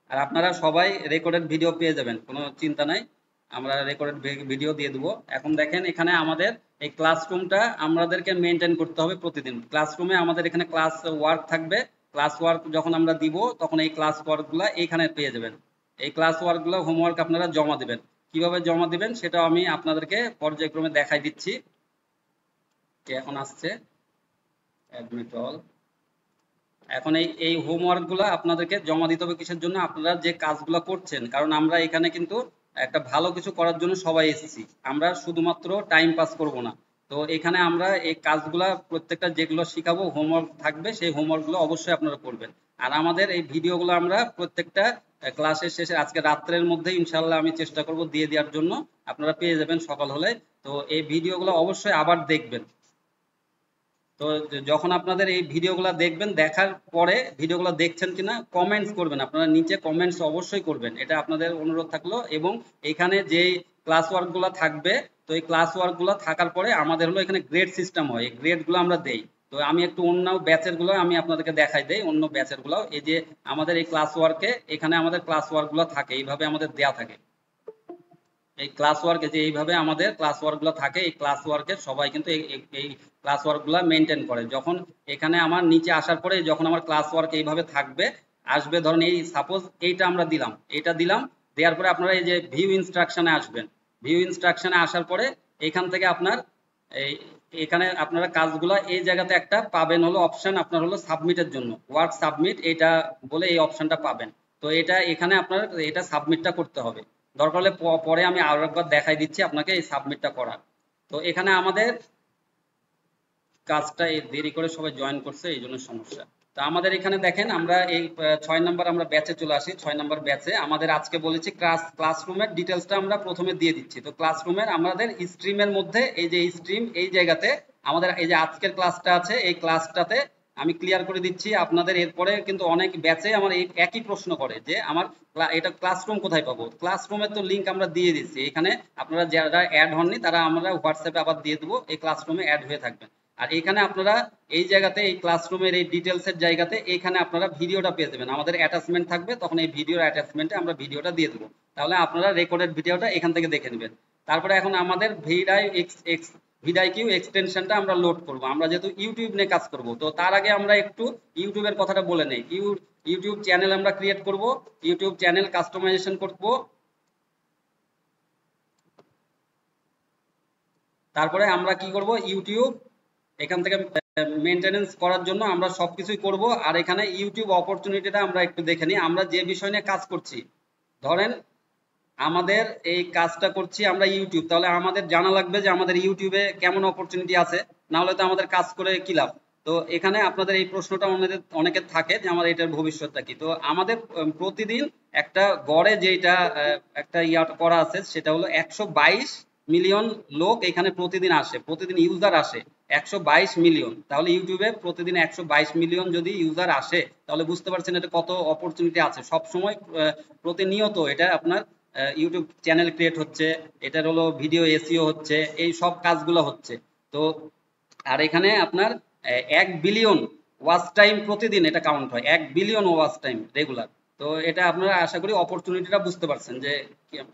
আর আপনারা সবাই recorded video পেয়ে যাবেন, কোনো চিন্তা নাই, আমরা রেকর্ডেড ভিডিও দিয়ে দেবো। এখন দেখেন এখানে আমাদের এই ক্লাসরুমটা আমাদেরকে মেনটেন করতে হবে প্রতিদিন। ক্লাসরুমে আমাদের এখানে ক্লাস ওয়ার্ক থাকবে। ক্লাস ওয়ার্ক যখন আমরা দিব তখন এই ক্লাস ওয়ার্কগুলো এইখানে পেয়ে যাবেন। এই ক্লাস ওয়ার্কগুলো হোমওয়ার্ক আপনারা জমা দিবেন। কিভাবে জমা দিবেন সেটাও আমি আপনাদেরকে পর্যায়ক্রমে দেখাই দিচ্ছি। এখন আসছে অ্যাডমিট অল। এখন এই হোমওয়ার্কগুলো আপনাদেরকে জমা দিতে হবে কিসের জন্য? আপনারা যে কাজগুলো করছেন, কারণ আমরা এখানে কিন্তু একটা ভালো কিছু করার জন্য সবাই এসেছি, আমরা শুধুমাত্র টাইম পাস করব না। তো এখানে আমরা এই কাজগুলা প্রত্যেকটা যেগুলো শিখাবো হোমওয়ার্ক থাকবে, সেই হোমওয়ার্কগুলো অবশ্যই আপনারা করবেন। আর আমাদের এই ভিডিওগুলো আমরা প্রত্যেকটা ক্লাসের শেষে আজকে রাত্রের মধ্যে ইনশাল্লাহ আমি চেষ্টা করব দিয়ে দেওয়ার জন্য, আপনারা পেয়ে যাবেন সকাল হলে। তো এই ভিডিওগুলো অবশ্যই আবার দেখবেন। তো যখন আপনাদের এই ভিডিওগুলো দেখবেন, দেখার পরে ভিডিওগুলো দেখছেন কিনা কমেন্টস করবেন, আপনারা নিচে কমেন্টস অবশ্যই করবেন, এটা আপনাদের অনুরোধ থাকলো। এবং এখানে যে ক্লাস ওয়ার্কগুলো থাকবে, তো এই ক্লাস ওয়ার্কগুলো থাকার পরে আমাদের হলো এখানে গ্রেড সিস্টেম হয়, এই গ্রেডগুলো আমরা দেই। তো আমি একটু অন্য ব্যাচের গুলো আমি আপনাদেরকে দেখাই দেই, অন্য ব্যাচের গুলো। এই যে আমাদের এই ক্লাস ওয়ার্কে এখানে আমাদের ক্লাস ওয়ার্কগুলো থাকে, এইভাবে আমাদের দেয়া থাকে। এই ক্লাস ওয়ার্কে যে এইভাবে আমাদের ক্লাস ওয়ার্কগুলো থাকে, এই ক্লাস ওয়ার্কে সবাই কিন্তু এই ক্লাস ওয়ার্কগুলো মেনটেন করে। যখন এখানে আমার নিচে আসার পরে যখন আমার ক্লাস ওয়ার্ক এইভাবে থাকবে, আসবে ধরুন এই সাপোজ এইটা আমরা দিলাম, এটা দিলাম, দেওয়ার পরে আপনারা এই যে ভিউ ইনস্ট্রাকশনে আসবেন। ভিউ ইনস্ট্রাকশনে আসার পরে এখান থেকে আপনার এই এখানে আপনারা কাজগুলো এই জায়গাতে একটা পাবেন, হলো অপশন আপনার হলো সাবমিটের জন্য, ওয়ার্ক সাবমিট এটা বলে এই অপশনটা পাবেন। তো এটা এখানে আপনার এটা সাবমিটটা করতে হবে। দরকার হলে পরে আমি আরো একবার দেখাই দিচ্ছি আপনাকে এই সাবমিটটা করা। তো এখানে আমাদের কাজটা দেরি করে সবাই জয়েন করছে, এই জন্য সমস্যা। তো আমাদের এখানে দেখেন আমরা এই 6 নম্বর আমরা ব্যাচে চলে আসি। 6 নম্বর ব্যাচে আমাদের আজকে বলেছি ক্লাসরুমের ডিটেলসটা আমরা প্রথমে দিয়ে দিচ্ছি। তো ক্লাসরুমের আমাদের স্ট্রিমের মধ্যে এই যে স্ট্রিম, এই জায়গাতে আমাদের এই যে আজকের ক্লাসটা আছে, এই ক্লাসটাতে আমি ক্লিয়ার করে দিচ্ছি আপনাদের। এরপরে কিন্তু অনেক ব্যাচে আমার এই একই প্রশ্ন করে যে আমার এটা ক্লাসরুম কোথায় পাবো। ক্লাসরুমের তো লিঙ্ক আমরা দিয়ে দিচ্ছি এখানে, আপনারা যারা অ্যাড হননি তারা আমরা হোয়াটসঅ্যাপে আবার দিয়ে দেবো, এই ক্লাসরুমে অ্যাড হয়ে থাকবেন। আর এখানে আপনারা এই জায়গাতে এই ক্লাসরুমের এই ডিটেলসের জায়গাতে এখানে আপনারা ভিডিওটা পেয়ে যাবেন, আমাদের অ্যাটাচমেন্ট থাকবে, তখন এই ভিডিওর অ্যাটাচমেন্টে আমরা ভিডিওটা দিয়ে দেবো। তাহলে আপনারা রেকর্ডেড ভিডিওটা এখান থেকে দেখে নেবেন। তারপরে এখন আমাদের ভিডাইকিউ এক্সটেনশনটা আমরা লোড করব, আমরা যেহেতু ইউটিউব নিয়ে কাজ করব। তো তার আগে আমরা একটু ইউটিউবের কথাটা বলে নেই। ইউটিউব চ্যানেল আমরা ক্রিয়েট করব, ইউটিউব চ্যানেল কাস্টমাইজেশন করব। তারপরে আমরা কি করব, ইউটিউব এখান থেকে মেনটেনেন্স করার জন্য আমরা সবকিছুই করব। আর এখানে ইউটিউব অপরচুনিটিটা আমরা একটু দেখে নিই, আমরা যে বিষয় নিয়ে কাজ করছি। ধরেন আমাদের এই কাজটা করছি আমরা ইউটিউব, তাহলে আমাদের জানা লাগবে যে আমাদের ইউটিউবে কেমন অপরচুনিটি আছে, না হলে তো আমাদের কাজ করে কি লাভ। তো এখানে আপনাদের এই প্রশ্নটা অনেকের থাকে যে আমার এটার ভবিষ্যৎটা কি। তো আমাদের প্রতিদিন একটা গড়ে যেটা একটা ইয়া করা আছে সেটা হলো 122 মিলিয়ন লোক এখানে প্রতিদিন আসে, প্রতিদিন ইউজার আসে 122 মিলিয়ন। তাহলে ইউটিউবে প্রতিদিন 122 মিলিয়ন যদি ইউজার আসে, তাহলে বুঝতে পারছেন এটা কত অপরচুনিটি আছে। সব সময় প্রতিনিয়ত এটা আপনার ইউটিউব চ্যানেল ক্রিয়েট হচ্ছে, এটার হলো ভিডিও এসইও হচ্ছে, এই সব কাজগুলো হচ্ছে। তো আর এখানে আপনার 1 বিলিয়ন ওয়াচ টাইম প্রতিদিন এটা কাউন্ট হয়, 1 বিলিয়ন ওয়াচ টাইম রেগুলার। তো এটা আপনারা আশা করি অপরচুনিটিটা বুঝতে পারছেন যে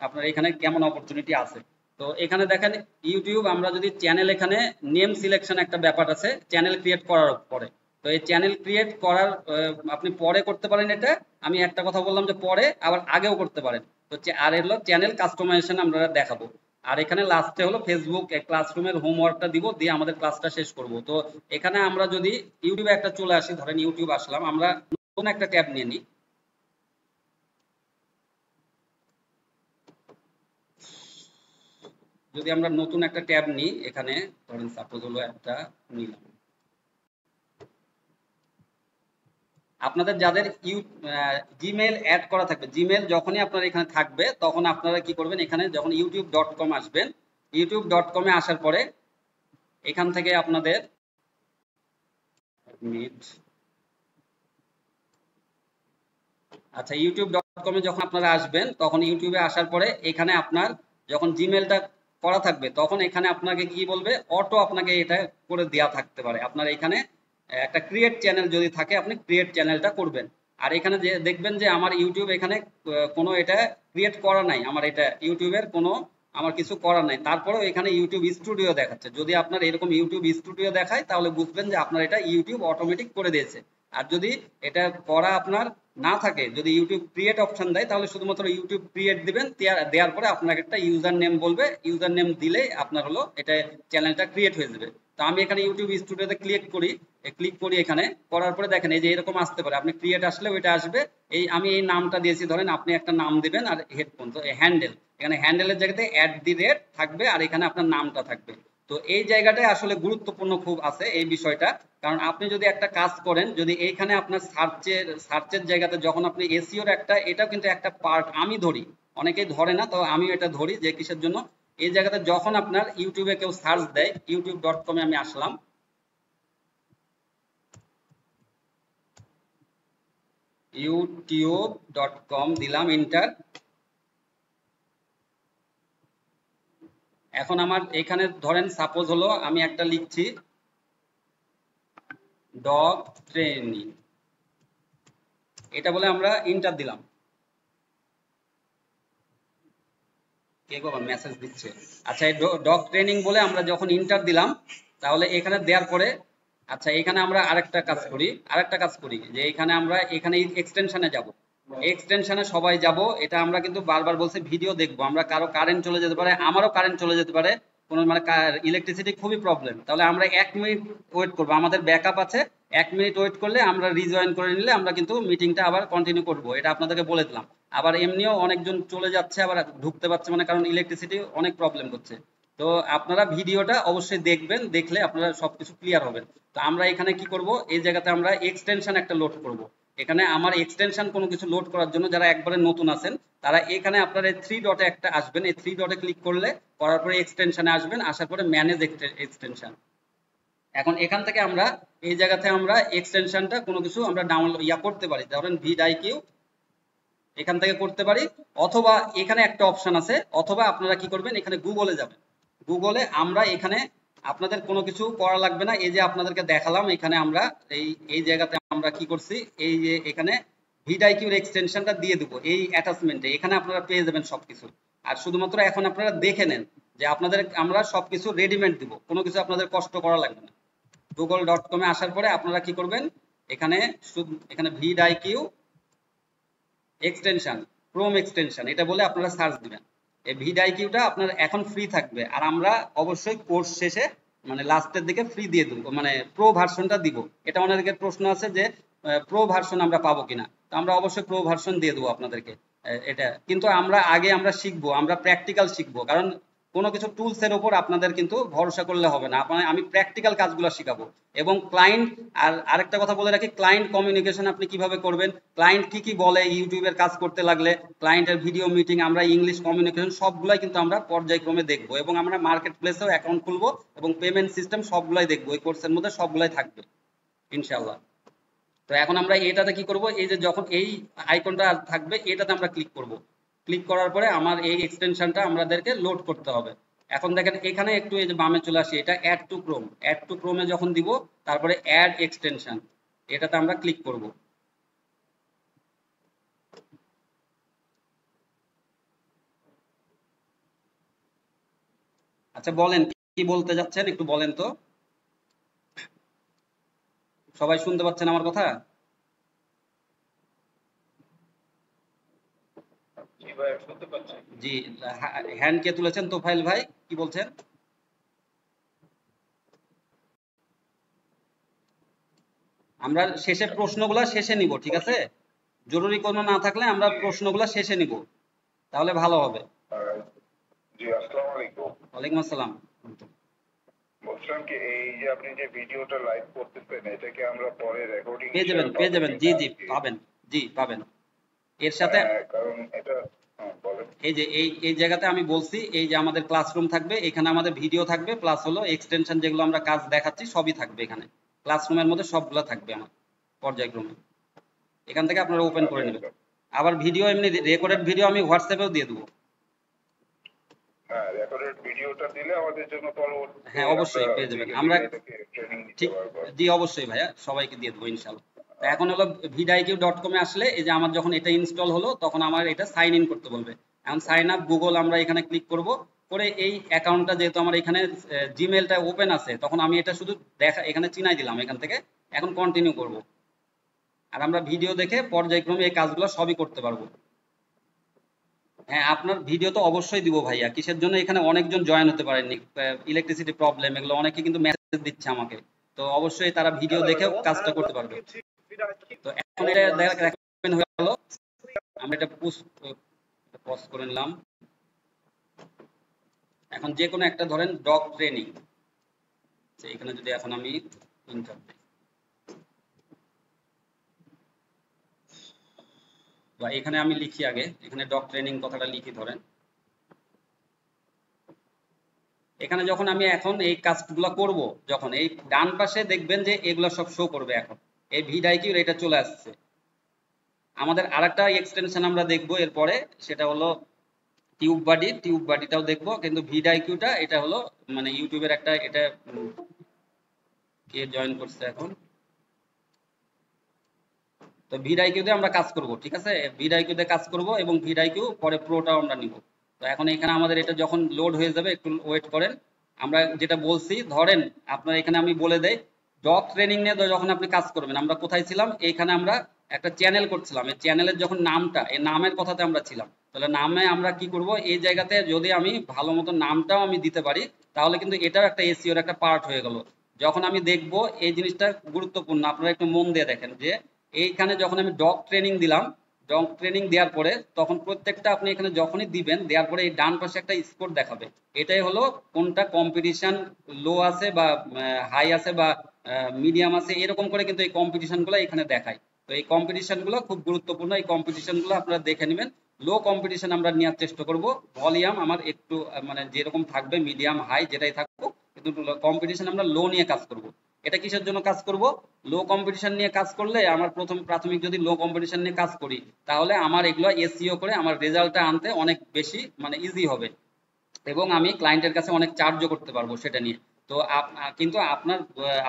আপনার এখানে কেমন অপরচুনিটি আছে। তো এখানে দেখেন ইউটিউব আমরা যদি চ্যানেল, এখানে নেম সিলেকশন একটা ব্যাপার আছে চ্যানেল ক্রিয়েট করার পরে। তো এই চ্যানেল ক্রিয়েট করার আপনি পরে করতে পারেন এটা, আমি একটা কথা বললাম যে পরে, আবার আগেও করতে পারেন। তো আর হলো চ্যানেল কাস্টমাইজেশন আমরা দেখাবো। আর এখানে লাস্টে হলো ফেসবুক ক্লাসরুমের হোমওয়ার্কটা দিব, দিয়ে আমাদের ক্লাসটা শেষ করব। তো এখানে আমরা যদি ইউটিউবে একটা চলে আসি, ধরেন ইউটিউব আসলাম, আমরা নতুন একটা ট্যাব নিয়ে নিই। যদি আমরা নতুন একটা ট্যাব নিই, এখানে ধরেন সাপোজ হলো একটা নিলাম। আপনাদের যাদের জিমেল অ্যাড করা থাকবে, জিমেল যখনই আপনার এখানে থাকবে তখন আপনারা কি করবেন, এখানে যখন youtube.com আসবেন, youtube.com এ আসার পরে এখান থেকে আপনাদের আচ্ছা youtube.com এ যখন আপনারা আসবেন, তখন ইউটিউবে আসার পরে এখানে আপনার যখন জিমেলটা করা থাকবে তখন এখানে আপনাকে কি বলবে, অটো আপনাকে এটা করে দেওয়া থাকতে পারে। আপনার এখানে একটা ক্রিয়েট চ্যানেল যদি থাকে, আপনি ক্রিয়েট চ্যানেলটা করবেন। আর এখানে যে দেখবেন যে আমার ইউটিউব এখানে কোনো এটা ক্রিয়েট করা নাই, আমার এটা ইউটিউবের কোনো আমার কিছু করার নাই, তারপরেও এখানে ইউটিউব স্টুডিও দেখাচ্ছে। যদি আপনার এরকম ইউটিউব স্টুডিও দেখায় তাহলে বুঝবেন যে আপনার এটা ইউটিউব অটোমেটিক করে দিয়েছে। আর যদি এটা করা আপনার না থাকে, যদি ইউটিউব ক্রিয়েট অপশন দেয়, তাহলে শুধুমাত্র ইউটিউব ক্রিয়েট দিবেন, দেওয়ার পরে আপনাকে একটা ইউজার নেম বলবে, ইউজার নেম দিলে আপনার হলো এটা চ্যানেলটা ক্রিয়েট হয়ে যাবে। তো আমি এখানে ইউটিউব স্টুডিওতে ক্লিক করি, এখানে করার পরে দেখেন এই যে এরকম আসতে পারে, আপনি ক্রিয়েট আসলে ওইটা আসবে। এই আমি এই নামটা দিয়েছি, ধরেন আপনি একটা নাম দিবেন, আর হেডফোন তো হ্যান্ডেল, এখানে হ্যান্ডেলের জায়গাতে @, থাকবে, আর এখানে আপনার নামটা থাকবে। তো এই জায়গাটায় আসলে গুরুত্বপূর্ণ খুব আছে এই বিষয়টা, কারণ আপনি যদি একটা কাজ করেন, যদি এইখানে আপনার সার্চের জায়গাতে যখন আপনি এসইওর একটা, এটাও কিন্তু একটা পার্ট আমি ধরি, অনেকেই ধরে না, তো আমি এটা ধরি যে কিসের জন্য। এই জায়গাতে যখন আপনার ইউটিউবে কেউ সার্চ দেয়, youtube.com এ আমি আসলাম, youtube.com দিলাম এন্টার। এখন আমার এখানে ধরেন সাপোজ হলো আমি একটা লিখছি ডগ ট্রেনিং, এটা বলে আমরা এন্টার দিলাম। কে গো মেসেজ দিচ্ছে? আচ্ছা, এই ডগ ট্রেনিং বলে আমরা যখন এন্টার দিলাম, তাহলে এখানে দেওয়ার পরে, আচ্ছা এখানে আমরা আরেকটা কাজ করি যে এখানে আমরা এখানে এক্সটেনশনে যাব, এক্সটেনশনে সবাই যাব। এটা আমরা কিন্তু বারবার বলছি ভিডিও দেখবো আমরা, কারো কারেন্ট চলে যেতে পারে, আমারও কারেন্ট চলে যেতে পারে, কোনো মানে ইলেকট্রিসিটি খুবই প্রবলেম, তাহলে আমরা 1 মিনিট ওয়েট করবো, আমাদের ব্যাকআপ আছে। 1 মিনিট ওয়েট করলে আমরা রিজয়েন করে নিলে আমরা কিন্তু মিটিংটা আবার কন্টিনিউ করব, এটা আপনাদেরকে বলে দিলাম। আবার এমনিও অনেকজন চলে যাচ্ছে, আবার ঢুকতে পারছে, মানে কারণ ইলেকট্রিসিটি অনেক প্রবলেম করছে। তো আপনারা ভিডিওটা অবশ্যই দেখবেন, দেখলে আপনারা সবকিছু ক্লিয়ার হবে। তো আমরা এখানে কি করব, এই জায়গাতে আমরা এক্সটেনশন একটা লোড করব। এখানে আমার এক্সটেনশন কোনো কিছু লোড করার জন্য যারা একবারে নতুন আছেন, তারা এখানে আপনার এই 3 ডটে একটা আসবেন, এই 3 ডটে ক্লিক করলে, করার পরে এক্সটেনশনে আসবেন, আসার পরে ম্যানেজ এক্সটেনশন। এখন এখান থেকে আমরা এই জায়গাতে আমরা এক্সটেনশনটা কোনো কিছু আমরা ডাউনলোড করতে পারি, ধরেন ভিডিআইকিউ এখান থেকে করতে পারি, অথবা এখানে একটা অপশন আছে, অথবা আপনারা কি করবেন, এখানে গুগলে যাবেন। গুগলে আমরা এখানে আপনাদের কোনো কিছু করা লাগবে না, এই যে আপনাদেরকে দেখালাম, এখানে আমরা এই জায়গাতে আমরা কি করছি, এই যে এখানে ভিডিআইকিউর এক্সটেনশনটা দিয়ে দেবো এই অ্যাটাচমেন্টে, এখানে আপনারা পেয়ে যাবেন সবকিছু। আর শুধুমাত্র এখন আপনারা দেখে নেন যে আপনাদের আমরা সবকিছু রেডিমেড দিব, কোনো কিছু আপনাদের কষ্ট করা লাগবে না। google.com এ আসার পরে আপনারা কি করবেন, এখানে এখানে ভিডিআইকিউ এক্সটেনশন, ক্রোম এক্সটেনশন, এটা বলে আপনারা সার্চ দিবেন। এই ভিডিআইকিউটা আপনার এখন ফ্রি থাকবে, আর আমরা অবশ্যই কোর্স শেষে মানে লাস্টের দিকে ফ্রি দিয়ে দেবো, মানে প্রো ভার্সনটা দিব। এটা অনেকের প্রশ্ন আছে যে প্রো ভার্সন আমরা পাবো কিনা, তো আমরা অবশ্যই প্রো ভার্সন দিয়ে দেবো আপনাদেরকে। এটা কিন্তু আমরা শিখবো, আমরা প্র্যাকটিক্যাল শিখবো, কারণ কোনো কিছু টুলস এর উপর আপনাদের কিন্তু ভরসা করলে হবে না, আমি প্র্যাকটিক্যাল কাজগুলো শেখাবো। এবং ক্লায়েন্ট, আর আরেকটা কথা বলে রাখি, ক্লায়েন্ট কমিউনিকেশন আপনি কিভাবে করবেন, ক্লায়েন্ট কি কি বলে ইউটিউবের কাজ করতে লাগলে, ক্লায়েন্টের ভিডিও মিটিং, আমরা ইংলিশ কমিউনিকেশন সবগুলাই কিন্তু আমরা পর্যায়ক্রমে দেখবো, এবং আমরা মার্কেট প্লেসেও অ্যাকাউন্ট খুলবো, এবং পেমেন্ট সিস্টেম সবগুলাই দেখবো, এই কোর্সের মধ্যে সবগুলাই থাকবে ইনশাল্লাহ। তো এখন আমরা এটাতে কি করব, এই যে যখন এই আইকনটা থাকবে এটাতে আমরা ক্লিক করব, ক্লিক করার পরে আমার এই এক্সটেনশনটা আমাদেরকে লোড করতে হবে। এখন দেখেন এখানে একটু এই যে বামে চলে আসি, এটা অ্যাড টু ক্রোমে যখন দিব, তারপরে অ্যাড এক্সটেনশন, এটাতে আমরা ক্লিক করব। আচ্ছা বলেন কি বলতে যাচ্ছেন, একটু বলেন তো, সবাই শুনতে পাচ্ছেন আমার কথা? জি, হ্যান্ড কে তুলেছেন? তোফাইল ভাই, কি বলছেন? আমরা শেষে প্রশ্নগুলা শেষে নিব, ঠিক আছে? জরুরি কোনো না থাকলে আমরা প্রশ্নগুলা শেষে নিব, তাহলে ভালো হবে। জি, আসসালামু আলাইকুম। ওয়ালাইকুম আসসালাম। বলছিলাম কি, এই যে আপনি যে ভিডিওটা লাইভ করতেছেন, এটা কি আমরা পরে রেকর্ডিং পেয়ে যাবেন, জি জি পাবেন, জি পাবেন। এর সাথে কারণ এটা বলেন। এই যে এই জায়গাতে আমি বলছি, এই যে আমাদের ক্লাসরুম থাকবে, এখানে আমাদের ভিডিও থাকবে, প্লাস হলো এক্সটেনশন যেগুলো আমরা কাজ দেখাচ্ছি সবই থাকবে এখানে, ক্লাসরুমের মধ্যে সবগুলো থাকবে আমার পর্যায়ক্রমে, এখান থেকে আপনারা ওপেন করে নেবেন। আবার ভিডিও এমনি রেকর্ডেড ভিডিও আমি হোয়াটসঅ্যাপেও দিয়ে দেবো। হ্যাঁ, রেকর্ডেড ভিডিওটা দিলে আমাদের জন্য পরবর্তী, হ্যাঁ অবশ্যই পেয়ে যাবেন আমরা, ঠিক, জি অবশ্যই ভাইয়া, সবাইকে দিয়ে দেবো ইনশাআল্লাহ। তো এখন হলো vidiq.com এ আসলে এই যে আমার যখন এটা ইনস্টল হলো তখন আমার এটা সাইন ইন করতে বলবে। এখন সাইন আপ গুগল আমরা এখানে ক্লিক করব, করে এই অ্যাকাউন্টটা যেহেতু আমার এখানে জিমেলটা ওপেন আছে তখন আমি এটা শুধু দেখা এখানে চিনাই দিলাম এখান থেকে। এখন কন্টিনিউ করব, আর আমরা ভিডিও দেখে পর্যায়ক্রমে এই কাজগুলো সবই করতে পারবো। হ্যাঁ, আপনার ভিডিও তো অবশ্যই দিব ভাইয়া। কিসের জন্য, এখানে অনেকজন জয়েন হতে পারেননি, ইলেকট্রিসিটি প্রবলেম, এগুলো অনেকে কিন্তু মেসেজ দিচ্ছে আমাকে, তো অবশ্যই তারা ভিডিও দেখেও কাজটা করতে পারবে। তো এখন এটা রেকমেন্ড হয়ে গেল, আমরা এটা পজ করে নিলাম। এখন যে কোনো একটা ধরেন ডগ ট্রেনিং, এখানে যদি এখন আমি ইন্টার দিই বা এখানে আমি লিখি, আগে এখানে ডগ ট্রেনিং কথাটা লিখি ধরেন। এখানে যখন আমি এখন এই কাজগুলো করব, যখন এই ডান পাশে দেখবেন যে এগুলো সব শো করবে। এখন এই vidiq এটা চলে আসছে। আমাদের আরেকটা এক্সটেনশন আমরা দেখব এরপরে, সেটা হলো টিউব বাডিটাও দেখব, কিন্তু vidiqটা এটা হলো মানে ইউটিউবের একটা, এটা কে জয়েন করছে এখন, তো vidiq তে আমরা কাজ করব, ঠিক আছে? vidiq তে কাজ করব এবং vidiq পরে প্রোটাও আমরা নিব। তো এখন এখানে আমাদের এটা যখন লোড হয়ে যাবে, একটু ওয়েট করেন। আমরা যেটা বলছি, ধরেন আপনার এখানে আমি বলে দেই, ডগ ট্রেনিং নিয়ে যখন আপনি কাজ করবেন, আমরা কোথায় ছিলাম? এইখানে আমরা একটা চ্যানেল করছিলাম, এই চ্যানেলের যখন নামটা, এই নামের কথাতে আমরা ছিলাম। তাহলে নামে আমরা কি করব, এই জায়গাতে যদি আমি ভালো মতো নামটাও আমি দিতে পারি, তাহলে কিন্তু এটাও একটা এসইওর একটা পার্ট হয়ে গেল। যখন আমি দেখব, এই জিনিসটা গুরুত্বপূর্ণ, আপনারা একটু মন দিয়ে দেখেন যে এইখানে যখন আমি ডগ ট্রেনিং দিলাম, ডগ ট্রেনিং দেওয়ার পরে তখন প্রত্যেকটা আপনি এখানে যখনই দিবেন, দেওয়ার পরে এই ডান পাশে একটা স্কোর দেখাবে। এটাই হলো কোনটা কম্পিটিশন লো আছে বা হাই আছে বা মিডিয়াম আছে, এরকম করে কিন্তু এই কম্পিটিশন গুলো এখানে দেখায়। তো এই কম্পিটিশন গুলো খুব গুরুত্বপূর্ণ, এই কম্পিটিশন গুলো আপনারা দেখে নেবেন। লো কম্পিটিশন আমরা নেওয়ার চেষ্টা করব, ভলিউম আমার একটু মানে যেরকম থাকবে, মিডিয়াম হাই যেটাই থাকুক, কিন্তু কম্পিটিশন আমরা লো নিয়ে কাজ করব। এটা কিসের জন্য কাজ করব? লো কম্পিটিশন নিয়ে কাজ করলে আমার প্রাথমিক যদি লো কম্পিটিশন নিয়ে কাজ করি, তাহলে আমার এগুলো এসইও করে আমার রেজাল্টটা আনতে অনেক বেশি মানে ইজি হবে, এবং আমি ক্লায়েন্টের কাছে অনেক চার্জও করতে পারবো সেটা নিয়ে। তো কিন্তু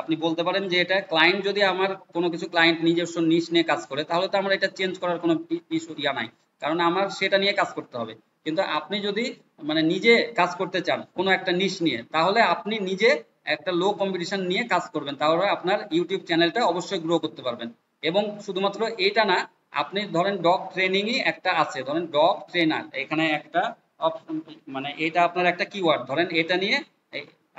আপনি বলতে পারেন যে এটা ক্লায়েন্ট, যদি আমার কোনো কিছু ক্লায়েন্ট নিজস্ব নিশ নিয়ে কাজ করে, তাহলে তো আমার এটা চেঞ্জ করার কোনো ইস্যু নাই, কারণ আমার সেটা নিয়ে কাজ করতে হবে। কিন্তু আপনি যদি মানে নিজে কাজ করতে চান কোনো একটা নিশ নিয়ে, তাহলে আপনি নিজে একটা লো কম্পিটিশন নিয়ে কাজ করবেন, তাহলে আপনার ইউটিউব চ্যানেলটা অবশ্যই গ্রো করতে পারবেন। এবং শুধুমাত্র এটা না, আপনি ধরেন ডগ ট্রেনিংই একটা আছে, ধরেন ডগ ট্রেনার, এখানে একটা অপশন, মানে এটা আপনার একটা কিওয়ার্ড, ধরেন এটা নিয়ে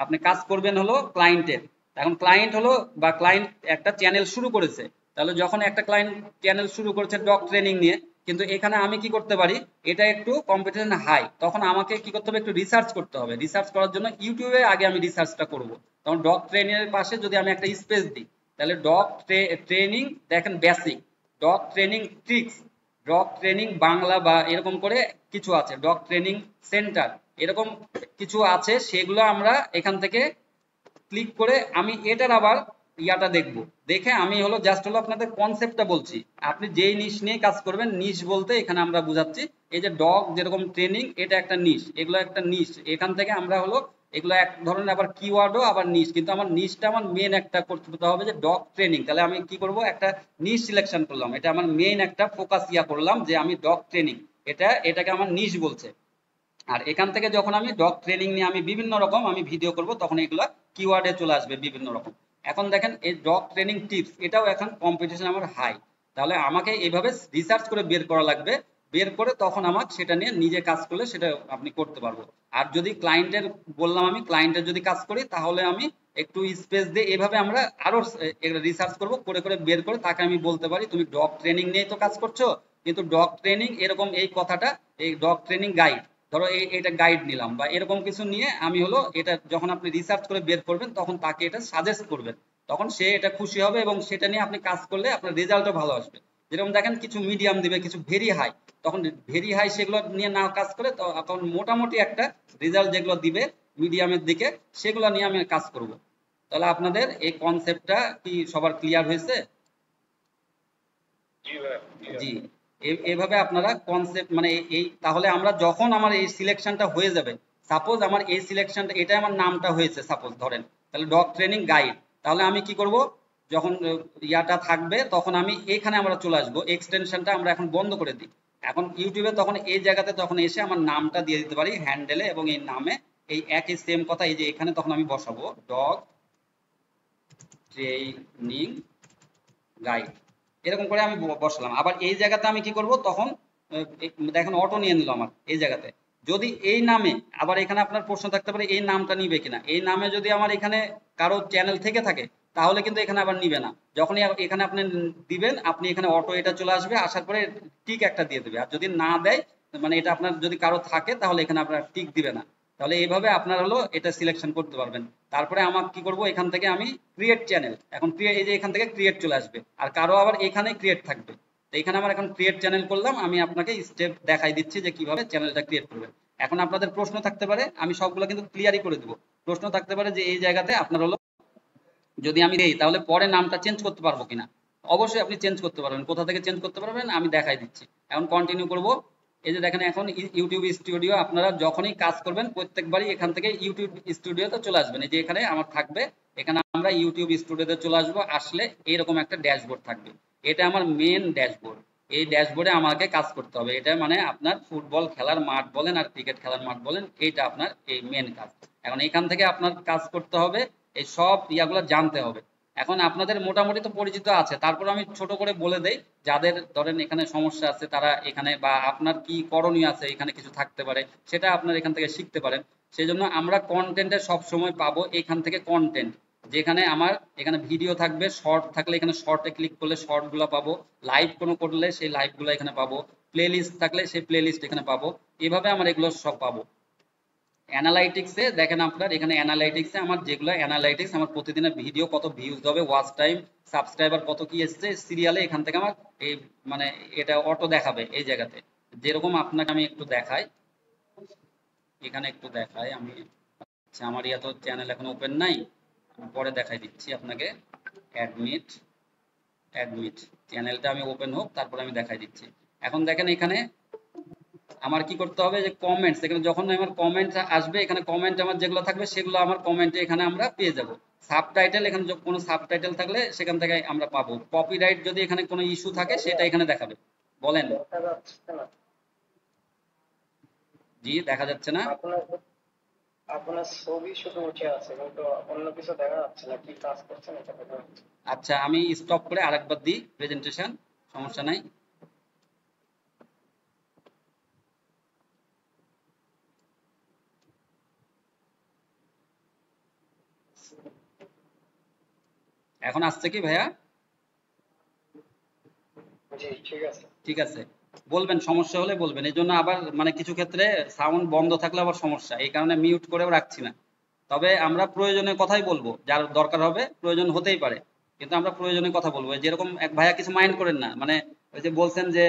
আপনি কাজ করবেন হলো ক্লায়েন্টের। এখন ক্লায়েন্ট হলো বা ক্লায়েন্ট একটা চ্যানেল শুরু করেছে, তাহলে যখন একটা ক্লায়েন্ট চ্যানেল শুরু করেছে ডগ ট্রেনিং নিয়ে, কিন্তু এখানে আমি কি করতে পারি, এটা একটু কম্পিটিশন হাই, তখন আমাকে কি করতে হবে, একটু রিসার্চ করতে হবে। রিসার্চ করার জন্য ইউটিউবে আগে আমি রিসার্চটা করব। তখন ডগ ট্রেনিং এর পাশে যদি আমি একটা স্পেস দিই, তাহলে ডগ ট্রেনিং দেখেন basic, dog training tricks, dog training Bangla বা এরকম করে কিছু আছে, ডগ ট্রেনিং সেন্টার, এরকম কিছু আছে, সেগুলো আমরা এখান থেকে ক্লিক করে আমি এটার আবার ইয়াটা দেখব, দেখে আমি হলো জাস্ট হলো আপনাদের কনসেপ্টটা বলছি। আপনি যেই নিশ নিয়ে কাজ করবেন, নিশ বলতে এখানে আমরা বুঝাচ্ছি এই যে ডগ যেরকম ট্রেনিং, এটা একটা নিশ, এগুলো একটা নিশ, এখান থেকে আমরা হলো এগুলো এক ধরনের আবার কিওয়ার্ডও আবার নিশ, কিন্তু আমার নিশটা আমার মেন একটা করতে হবে যে ডগ ট্রেনিং। তাহলে আমি কি করব, একটা নিশ সিলেকশন করলাম, এটা আমার মেন একটা ফোকাস ইয়া করলাম যে আমি ডগ ট্রেনিং, এটাকে আমার নিশ বলছে। আর এখান থেকে যখন আমি ডগ ট্রেনিং নিয়ে আমি বিভিন্ন রকম আমি ভিডিও করব, তখন এগুলো কিওয়ার্ডে চলে আসবে বিভিন্ন রকম। এখন দেখেন এই ডগ ট্রেনিং টিপস, এটাও এখন কম্পিটিশন আমার হাই, তাহলে আমাকে এইভাবে রিসার্চ করে বের করা লাগবে, বের করে তখন আমাকে সেটা নিয়ে নিজে কাজ করলে সেটা আপনি করতে পারবো। আর যদি ক্লায়েন্টের, বললাম আমি ক্লায়েন্টের যদি কাজ করি, তাহলে আমি একটু স্পেস দিয়ে এভাবে আমরা আরো রিসার্চ করব, করে করে বের করে তাকে আমি বলতে পারি তুমি ডগ ট্রেনিং নিয়ে তো কাজ করছো, কিন্তু ডগ ট্রেনিং এরকম এই কথাটা, এই ডগ ট্রেনিং গাইড, ধরো এটা গাইড নিলাম বা এরকম কিছু নিয়ে আমি হলো এটা যখন আপনি রিসার্চ করে বের করবেন, তখন তাকে এটা সাজেস্ট করবেন, তখন সে এটা খুশি হবে এবং সেটা নিয়ে আপনি কাজ করলে আপনার রেজাল্টও ভালো আসবে। যেরকম দেখেন কিছু মিডিয়াম দিবে, কিছু ভেরি হাই, তখন ভেরি হাই সেগুলো নিয়ে না কাজ করে তখন মোটামুটি একটা রেজাল্ট যেগুলো দিবে মিডিয়ামের দিকে, সেগুলো নিয়ে আমি কাজ করব। তাহলে আপনাদের এই কনসেপ্টটা কি সবার ক্লিয়ার হয়েছে? জি, এইভাবে আপনারা কনসেপ্ট মানে এই, তাহলে আমরা যখন আমার এই সিলেকশনটা হয়ে যাবে, সাপোজ আমার এই সিলেকশনটা, এটা আমার নামটা হয়েছে সাপোজ ধরেন, তাহলে ডগ ট্রেনিং গাইড, তাহলে আমি কি করব, যখন ইয়াটা থাকবে তখন আমি এখানে আমরা চলে আসবো, এক্সটেনশনটা আমরা এখন বন্ধ করে দিই। এখন ইউটিউবে তখন এই জায়গাতে তখন এসে আমার নামটা দিয়ে দিতে পারি হ্যান্ডেলে, এবং এই নামে এই একই সেম কথা এই যে এখানে তখন আমি বসাবো ডগ ট্রেনিং গাইড, এরকম করে আমি বসালাম। আবার এই জায়গাতে আমি কি করব তখন দেখেন অটো নিয়ে নিল আমার এই জায়গাতে। যদি এই নামে আবার এখানে আপনার প্রশ্ন থাকতে পারে এই নামটা নিবে কিনা, এই নামে যদি আমার এখানে কারো চ্যানেল থেকে থাকে তাহলে কিন্তু এখানে আবার নিবে না। যখনই এখানে আপনি দিবেন আপনি এখানে অটো এটা চলে আসবে, আসার পরে টিক একটা দিয়ে দেবে। আর যদি না দেয় মানে এটা আপনার যদি কারো থাকে তাহলে এখানে আপনার টিক দিবে না। তাহলে এইভাবে আপনার হলো এটা সিলেকশন করতে পারবেন। তারপরে আমার কি করব এখান থেকে আমি ক্রিয়েট চ্যানেল, এখন এই যে এখান থেকে ক্রিয়েট চলে আসবে, আর কারো আবার এখানে ক্রিয়েট থাকবে। তো এখানে আমার এখন ক্রিয়েট চ্যানেল করলাম, আমি আপনাকে স্টেপ দেখাই দিচ্ছি যে কিভাবে চ্যানেলটা ক্রিয়েট করবেন। এখন আপনাদের প্রশ্ন থাকতে পারে, আমি সবগুলো কিন্তু ক্লিয়ারই করে দিব। প্রশ্ন থাকতে পারে যে এই জায়গাতে আপনার হলো যদি আমি দেই তাহলে পরে নামটা চেঞ্জ করতে পারবো কিনা। অবশ্যই আপনি চেঞ্জ করতে পারবেন, কোথা থেকে চেঞ্জ করতে পারবেন আমি দেখাই দিচ্ছি। এখন কন্টিনিউ করব। এই যে দেখেন এখন ইউটিউব স্টুডিও, আপনারা যখনই কাজ করবেন প্রত্যেকবারই এখান থেকে ইউটিউব স্টুডিওতে চলে আসবেন। এই যে এখানে আমার থাকবে, এখানে আমরা ইউটিউব স্টুডিওতে চলে আসবো, আসলে এইরকম একটা ড্যাশবোর্ড থাকবে, এটা আমার মেন ড্যাশবোর্ড। এই ড্যাশবোর্ডে আমাকে কাজ করতে হবে, এটা মানে আপনার ফুটবল খেলার মাঠ বলেন আর ক্রিকেট খেলার মাঠ বলেন, এইটা আপনার এই মেন কাজ। এখন এখান থেকে আপনার কাজ করতে হবে, এই সব ইয়াগুলো জানতে হবে। এখন আপনাদের মোটামুটি তো পরিচিত আছে, তারপর আমি ছোট করে বলে দেই যাদের ধরেন এখানে সমস্যা আছে তারা এখানে, বা আপনার কি করণীয় আছে এখানে কিছু থাকতে পারে সেটা আপনার এখান থেকে শিখতে পারেন। সেই জন্য আমরা কন্টেন্টে সব সময় পাবো এখান থেকে কন্টেন্ট, যেখানে আমার এখানে ভিডিও থাকবে, শর্ট থাকলে এখানে শর্টে ক্লিক করলে শর্ট গুলো পাবো, লাইভ কোনো করলে সেই লাইভ গুলো এখানে পাবো, প্লে লিস্ট থাকলে সেই প্লে লিস্ট এখানে পাবো। এভাবে আমার এগুলো সব পাবো। অ্যানালাইটিক্সে দেখেন আপনার এখানে অ্যানালাইটিক্সে আমার যেগুলো অ্যানালাইটিক্স আমার প্রতিদিনের ভিডিও কত ভিউজ হবে, ওয়াচ টাইম, সাবস্ক্রাইবার কত কি এসছে সিরিয়ালে, এখান থেকে আমার এই মানে এটা অটো দেখাবে এই জায়গাতে। যেরকম আপনাকে আমি একটু দেখাই, এখানে একটু দেখাই আমি। আচ্ছা আমার ইয়া তো চ্যানেল এখন ওপেন নাই, আমি পরে দেখাই দিচ্ছি আপনাকে। অ্যাডমিট অ্যাডমিট চ্যানেলটা আমি ওপেন হোক তারপর আমি দেখাই দিচ্ছি। এখন দেখেন এখানে আমার কি করতে হবে যে কমেন্টস, এখানে যখন আমার কমেন্ট আসবে এখানে কমেন্ট আমার যেগুলো থাকবে সেগুলো আমার কমেন্টে এখানে আমরা পেয়ে যাব। সাবটাইটেল, এখানে কোনো সাবটাইটেল থাকলে সেখান থেকে আমরা পাবো। কপিরাইট যদি এখানে কোনো ইস্যু থাকে সেটা এখানে দেখাবে। বলেন। জি দেখা যাচ্ছে না, আপনার ছবি শুধু উঠে আছে কিন্তু অন্য কিছু দেখা যাচ্ছে না, কি কাজ করছেন এটা দেখা যাচ্ছে। আচ্ছা আমি স্টপ করে আরেকবার দিই প্রেজেন্টেশন, সমস্যা নাই। এখন আসছে কি ভাইয়া? জি ঠিক আছে। ঠিক আছে, বলবেন সমস্যা হলে বলবেন। এই জন্য আবার মানে কিছু ক্ষেত্রে সাউন্ড বন্ধ থাকলে আবার সমস্যা, এই কারণে মিউট করেও রাখছি না। তবে আমরা প্রয়োজনীয় কথাই বলবো, যার দরকার হবে প্রয়োজন হতেই পারে, কিন্তু আমরা প্রয়োজনীয় কথা বলবো। যেরকম এক ভাইয়া কিছু মাইন্ড করেন না, মানে ওই যে বলছেন যে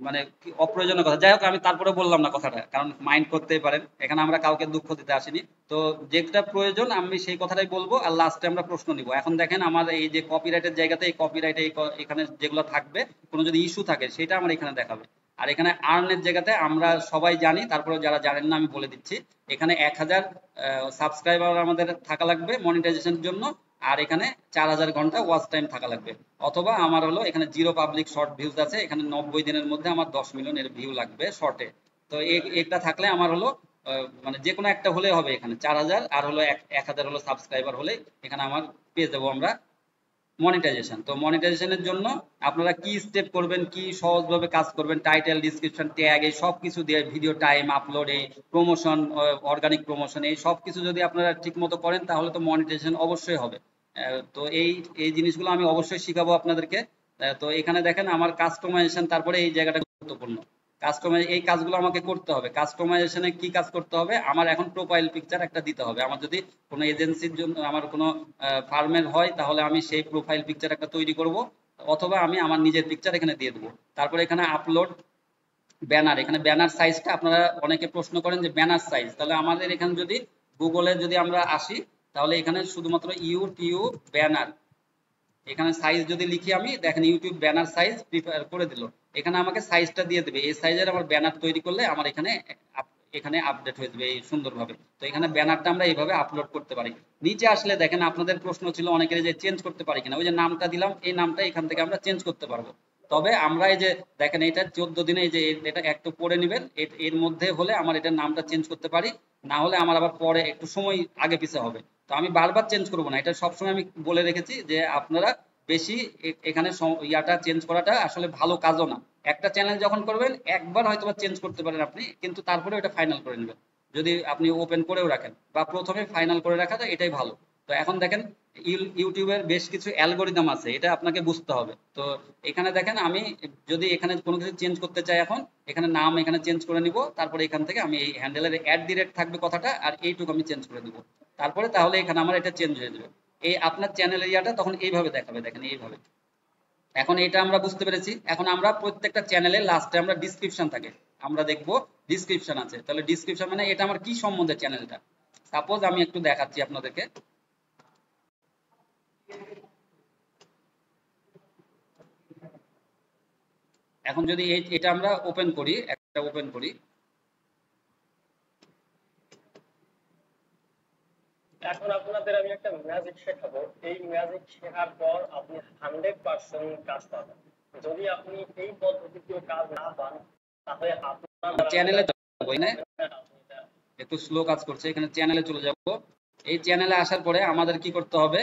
মানে অপ্রয়োজনীয় কথা, যাই হোক আমি তারপরে বললাম না কথাটা, কারণ মাইন্ড করতেই পারেন, এখানে আমরা কাউকে দুঃখ দিতে আসিনি। তো যেটা প্রয়োজন আমি সেই কথাটাই বলবো, আর লাস্টে আমরা প্রশ্ন নিব। এখন দেখেন আমার এই যে কপিরাইটের জায়গাতে এই কপিরাইটে এখানে যেগুলো থাকবে কোনো যদি ইস্যু থাকে সেটা আমার এখানে দেখাবে। আর এখানে আর্নের জায়গাতে আমরা সবাই জানি, তারপরে যারা জানেন না আমি বলে দিচ্ছি, এখানে 1000 সাবস্ক্রাইবার আমাদের থাকা লাগবে মনিটাইজেশনের জন্য, আর এখানে 4000 ঘন্টা ওয়াচ টাইম থাকা লাগবে। অথবা আমার হলো এখানে 0 পাবলিক শর্ট ভিউজ আছে, এখানে 90 দিনের মধ্যে আমার 10 মিলিয়ন এর ভিউ লাগবে শর্টে। তো এটা থাকলে আমার হলো মানে যে কোনো একটা হলে হবে, এখানে 4000 আর হলো 1000 হলো সাবস্ক্রাইবার হলে এখানে আমার পেয়ে যাবো আমরা মনিটাইজেশন। তো মনিটাইজেশনের জন্য আপনারা কি স্টেপ করবেন, কি সহজভাবে কাজ করবেন, টাইটেল, ডিসক্রিপশন, ট্যাগ এই সব কিছু দিয়ে, ভিডিও টাইম, আপলোড, এই প্রমোশন, অর্গানিক প্রমোশন, এই সব কিছু যদি আপনারা ঠিক মতো করেন তাহলে তো মনিটাইজেশন অবশ্যই হবে। তো এই এই জিনিসগুলো আমি অবশ্যই শিখাবো আপনাদেরকে। তো এখানে দেখেন আমার কাস্টমাইজেশন, তারপরে এই জায়গাটা গুরুত্বপূর্ণ। এই কাজগুলো আমাকে করতে হবে। কাস্টমাইজেশনে কি কাজ করতে হবে, আমার এখন প্রোফাইল পিকচার একটা দিতে হবে। আমার যদি কোনো এজেন্সির জন্য, আমার কোনো ফার্মের হয় তাহলে আমি সেই প্রোফাইল পিকচার একটা তৈরি করব, অথবা আমি আমার নিজের পিকচার এখানে দিয়ে দেবো। তারপরে এখানে আপলোড ব্যানার, এখানে ব্যানার সাইজটা আপনারা অনেকে প্রশ্ন করেন যে ব্যানার সাইজ, তাহলে আমাদের এখানে যদি গুগলে যদি আমরা আসি তাহলে এখানে শুধুমাত্র ইউটিউব ব্যানার, এখানে সাইজ যদি লিখি আমি, দেখেন ইউটিউব ব্যানার সাইজ প্রিপেয়ার করে দিল, এখানে আমাকে সাইজটা দিয়ে দেবে। এই সাইজের আমার ব্যানার তৈরি করলে আমার এখানে এখানে আপডেট হয়ে যাবে এই সুন্দরভাবে। তো এখানে ব্যানারটা আমরা এইভাবে আপলোড করতে পারি। নিচে আসলে দেখেন আপনাদের প্রশ্ন ছিল অনেকের যে চেঞ্জ করতে পারি কিনা, ওই যে নামটা দিলাম, এই নামটা এখান থেকে আমরা চেঞ্জ করতে পারবো। তবে আমরা এই যে দেখেন এটা 14 দিনে এই যে এটা একটু পড়ে নেবেন, এর মধ্যে হলে আমার এটার নামটা চেঞ্জ করতে পারি, না হলে আমার আবার পরে একটু সময় আগে পিছে হবে। তো আমি বারবার চেঞ্জ করবো না, এটা সবসময় আমি বলে রেখেছি যে আপনারা বেশি এখানে ইয়াটা চেঞ্জ করাটা আসলে ভালো কাজও না। একটা চ্যানেল যখন করবেন একবার হয়তো চেঞ্জ করতে পারেন আপনি, কিন্তু তারপরে ওটা ফাইনাল করে নেবেন যদি আপনি ওপেন করেও রাখেন, বা প্রথমে ফাইনাল করে রাখাটা এটাই ভালো। তো এখন দেখেন ইউটিউবের বেশ কিছু অ্যালগোরিদম আছে, এটা আপনাকে বুঝতে হবে। তো এখানে দেখেন আমি যদি এখানে কোনো কিছু চেঞ্জ করতে চাই, এখন এখানে নাম এখানে চেঞ্জ করে নিব, তারপরে এখান থেকে আমি এই হ্যান্ডেলের @, থাকবে কথাটা, আর এইটুকু আমি চেঞ্জ করে দিব, তারপরে তাহলে এখানে আমার এটা চেঞ্জ হয়ে যাবে। এই আপনার চ্যানেল এরিয়াটা তখন এইভাবে দেখাবে, দেখেন এইভাবে। এখন এটা আমরা বুঝতে পেরেছি। এখন আমরা প্রত্যেকটা চ্যানেলের লাস্টে আমরা ডিসক্রিপশন থাকে, আমরা দেখব ডিসক্রিপশন আছে, তাহলে ডিসক্রিপশন মানে এটা আমার কি সম্বন্ধে চ্যানেলটা। সাপোজ আমি একটু দেখাচ্ছি আপনাদেরকে। এখন যদি এটা আমরা ওপেন করি, একটা ওপেন করি, এখন আপনাদের আমি একটা ম্যাজিক শেখাবো, এই ম্যাজিক শেখার পর আপনি 100% কাজ পাবেন। যদি আপনি এই পদ্ধতিতে কাজ না পান তাহলে আপনার চ্যানেলে যাবো, না একটু স্লো কাজ করছে, এখানে চ্যানেলে চলে যাব। এই চ্যানেলে আসার পরে আমাদের কি করতে হবে,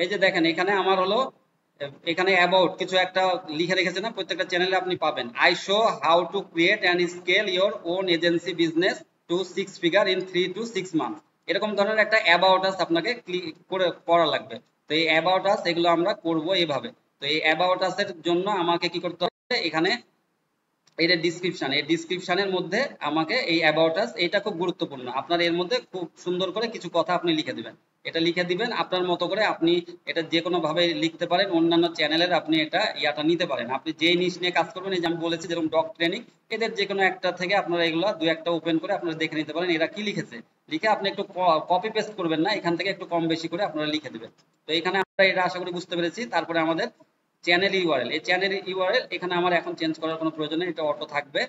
এই যে দেখেন এখানে আমার হলো, এখানে অ্যাবাউট কিছু একটা লিখে রেখেছে না, প্রত্যেকটা চ্যানেলে আপনি পাবেন। I show how to create and scale your own agency business to 6 figure in 3 to 6 month, এরকম ধরনের একটা অ্যাবাউট আস আপনাকে ক্লিক করে করা লাগবে। তো এই অ্যাবাউট আস এগুলো আমরা করব এইভাবে। তো এই অ্যাবাউট আস এর জন্য আমাকে কি করতে হবে, এখানে এই যে ডিসক্রিপশন, এই ডিসক্রিপশনের মধ্যে আমাকে এই অ্যাবাউট আস, এটা খুব গুরুত্বপূর্ণ, আপনার এর মধ্যে খুব সুন্দর করে কিছু কথা আপনি লিখে দিবেন। এটা লিখে দিবেন আপনার মতো করে, আপনি এটা যে কোনো ভাবে লিখতে পারেন, অন্যান্য চ্যানেলের আপনি এটা ইয়াটা নিতে পারেন, আপনি যে নিশ নিয়ে কাজ করবেন, এই যে আমি বলেছি যেরকম ডগ ট্রেনিং, এদের যে কোনো একটা থেকে আপনারা এগুলো দু একটা ওপেন করে আপনারা দেখে নিতে পারেন এরা কি লিখেছে। লিখে আপনি একটু কপি পেস্ট করবেন না, এখান থেকে একটু কম বেশি করে আপনারা লিখে দিবেন। তো এখানে আমরা এটা আশা করি বুঝতে পেরেছি। তারপরে আমাদের চ্যানেল ইউআরএল, এই চ্যানেল ইউআরএল এখানে আমার এখন চেঞ্জ করার কোনো প্রয়োজন নেই, এটা অটো থাকবে।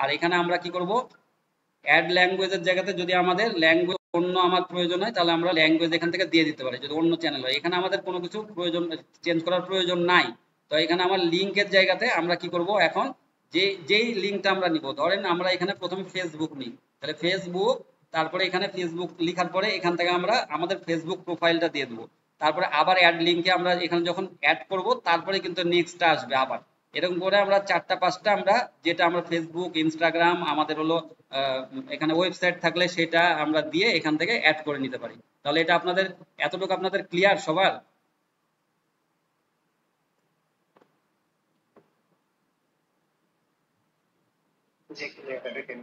আর এখানে আমরা কি করব, অ্যাড ল্যাঙ্গুয়েজের জায়গাতে যদি আমাদের ল্যাঙ্গুয়েজ অন্য আমার প্রয়োজন হয়, তাহলে আমরা ল্যাঙ্গুয়েজ এখান থেকে দিয়ে দিতে পারি যদি অন্য চ্যানেল হয়। এখানে আমাদের কোনো কিছু প্রয়োজন চেঞ্জ করার প্রয়োজন নাই। তো এখানে আমার লিঙ্কের জায়গাতে আমরা কি করব, এখন যেই লিঙ্কটা আমরা নিব, ধরেন আমরা এখানে প্রথমে ফেসবুক নিই, তাহলে ফেসবুক, তারপরে এখানে ফেসবুক লিখার পরে এখান থেকে আমরা আমাদের ফেসবুক প্রোফাইলটা দিয়ে দেবো। তারপরে আবার অ্যাড লিঙ্কে আমরা এখানে যখন অ্যাড করব তারপরে কিন্তু নেক্সটটা আসবে আবার, এরকম করে আমরা 4টা 5টা আমরা যেটা আমরা ফেসবুক, ইনস্টাগ্রাম, আমাদের হলো এখানে ওয়েবসাইট থাকলে সেটা আমরা দিয়ে এখান থেকে অ্যাড করে নিতে পারি। তাহলে এটা আপনাদের এতটুকু আপনাদের ক্লিয়ার সবার? জি ক্লিয়ার। এটা কি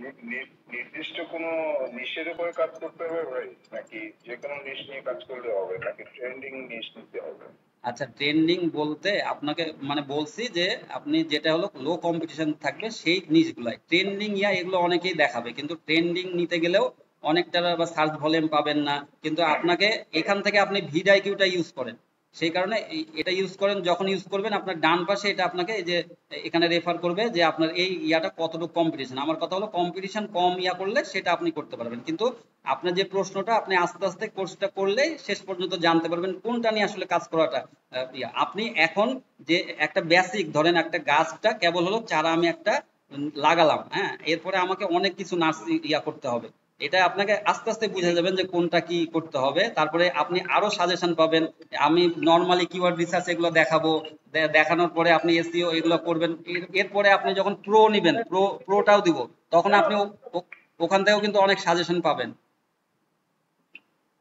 নির্দিষ্ট কোনো নিশের উপর কাজ করতে হবে ভাই, নাকি যে কোনো নিশ নিয়ে কাজ করলে হবে, নাকি ট্রেন্ডিং নিশ নিতে হবে? আচ্ছা, ট্রেন্ডিং বলতে আপনাকে মানে বলছি যে আপনি যেটা হলো লো কম্পিটিশন থাকবে সেই নিশগুলাই ট্রেন্ডিং, এগুলো অনেকেই দেখাবে, কিন্তু ট্রেন্ডিং নিতে গেলেও অনেকটা বা সার্চ ভলিউম পাবেন না। কিন্তু আপনাকে এখান থেকে আপনি ভিডিআইকিউটা ইউজ করেন, সেই কারণে এটা ইউজ করেন, যখন ইউজ করবেন আপনার ডান পাশে এটা আপনাকে এই যে এখানে রেফার করবে যে আপনার এই ইয়াটা কতটুকু কম্পিটিশন। আমার কথা হলো কম্পিটিশন কম করলে সেটা আপনি করতে পারবেন, কিন্তু আপনার যে প্রশ্নটা আপনি আস্তে আস্তে কোর্সটা করলে শেষ পর্যন্ত জানতে পারবেন কোনটা নিয়ে আসলে কাজ করাটা। আপনি এখন যে একটা বেসিক ধরেন, একটা গাছটা কেবল হলো চারা আমি একটা লাগালাম, হ্যাঁ, এরপরে আমাকে অনেক কিছু নার্সারি করতে হবে, এটা আপনাকে আস্তে আস্তে বুঝে যাবেন যে কোনটা কি করতে হবে। তারপরে আপনি আরো সাজেশন পাবেন, আমি নর্মালি কিওয়ার্ড রিসার্চ এগুলো দেখাবো, দেখানোর পরে আপনি এসইও এগুলো করবেন। এরপরে আপনি যখন প্রো নিবেন, প্রোটাও দিব, তখন আপনি ওখান থেকেও কিন্তু অনেক সাজেশন পাবেন।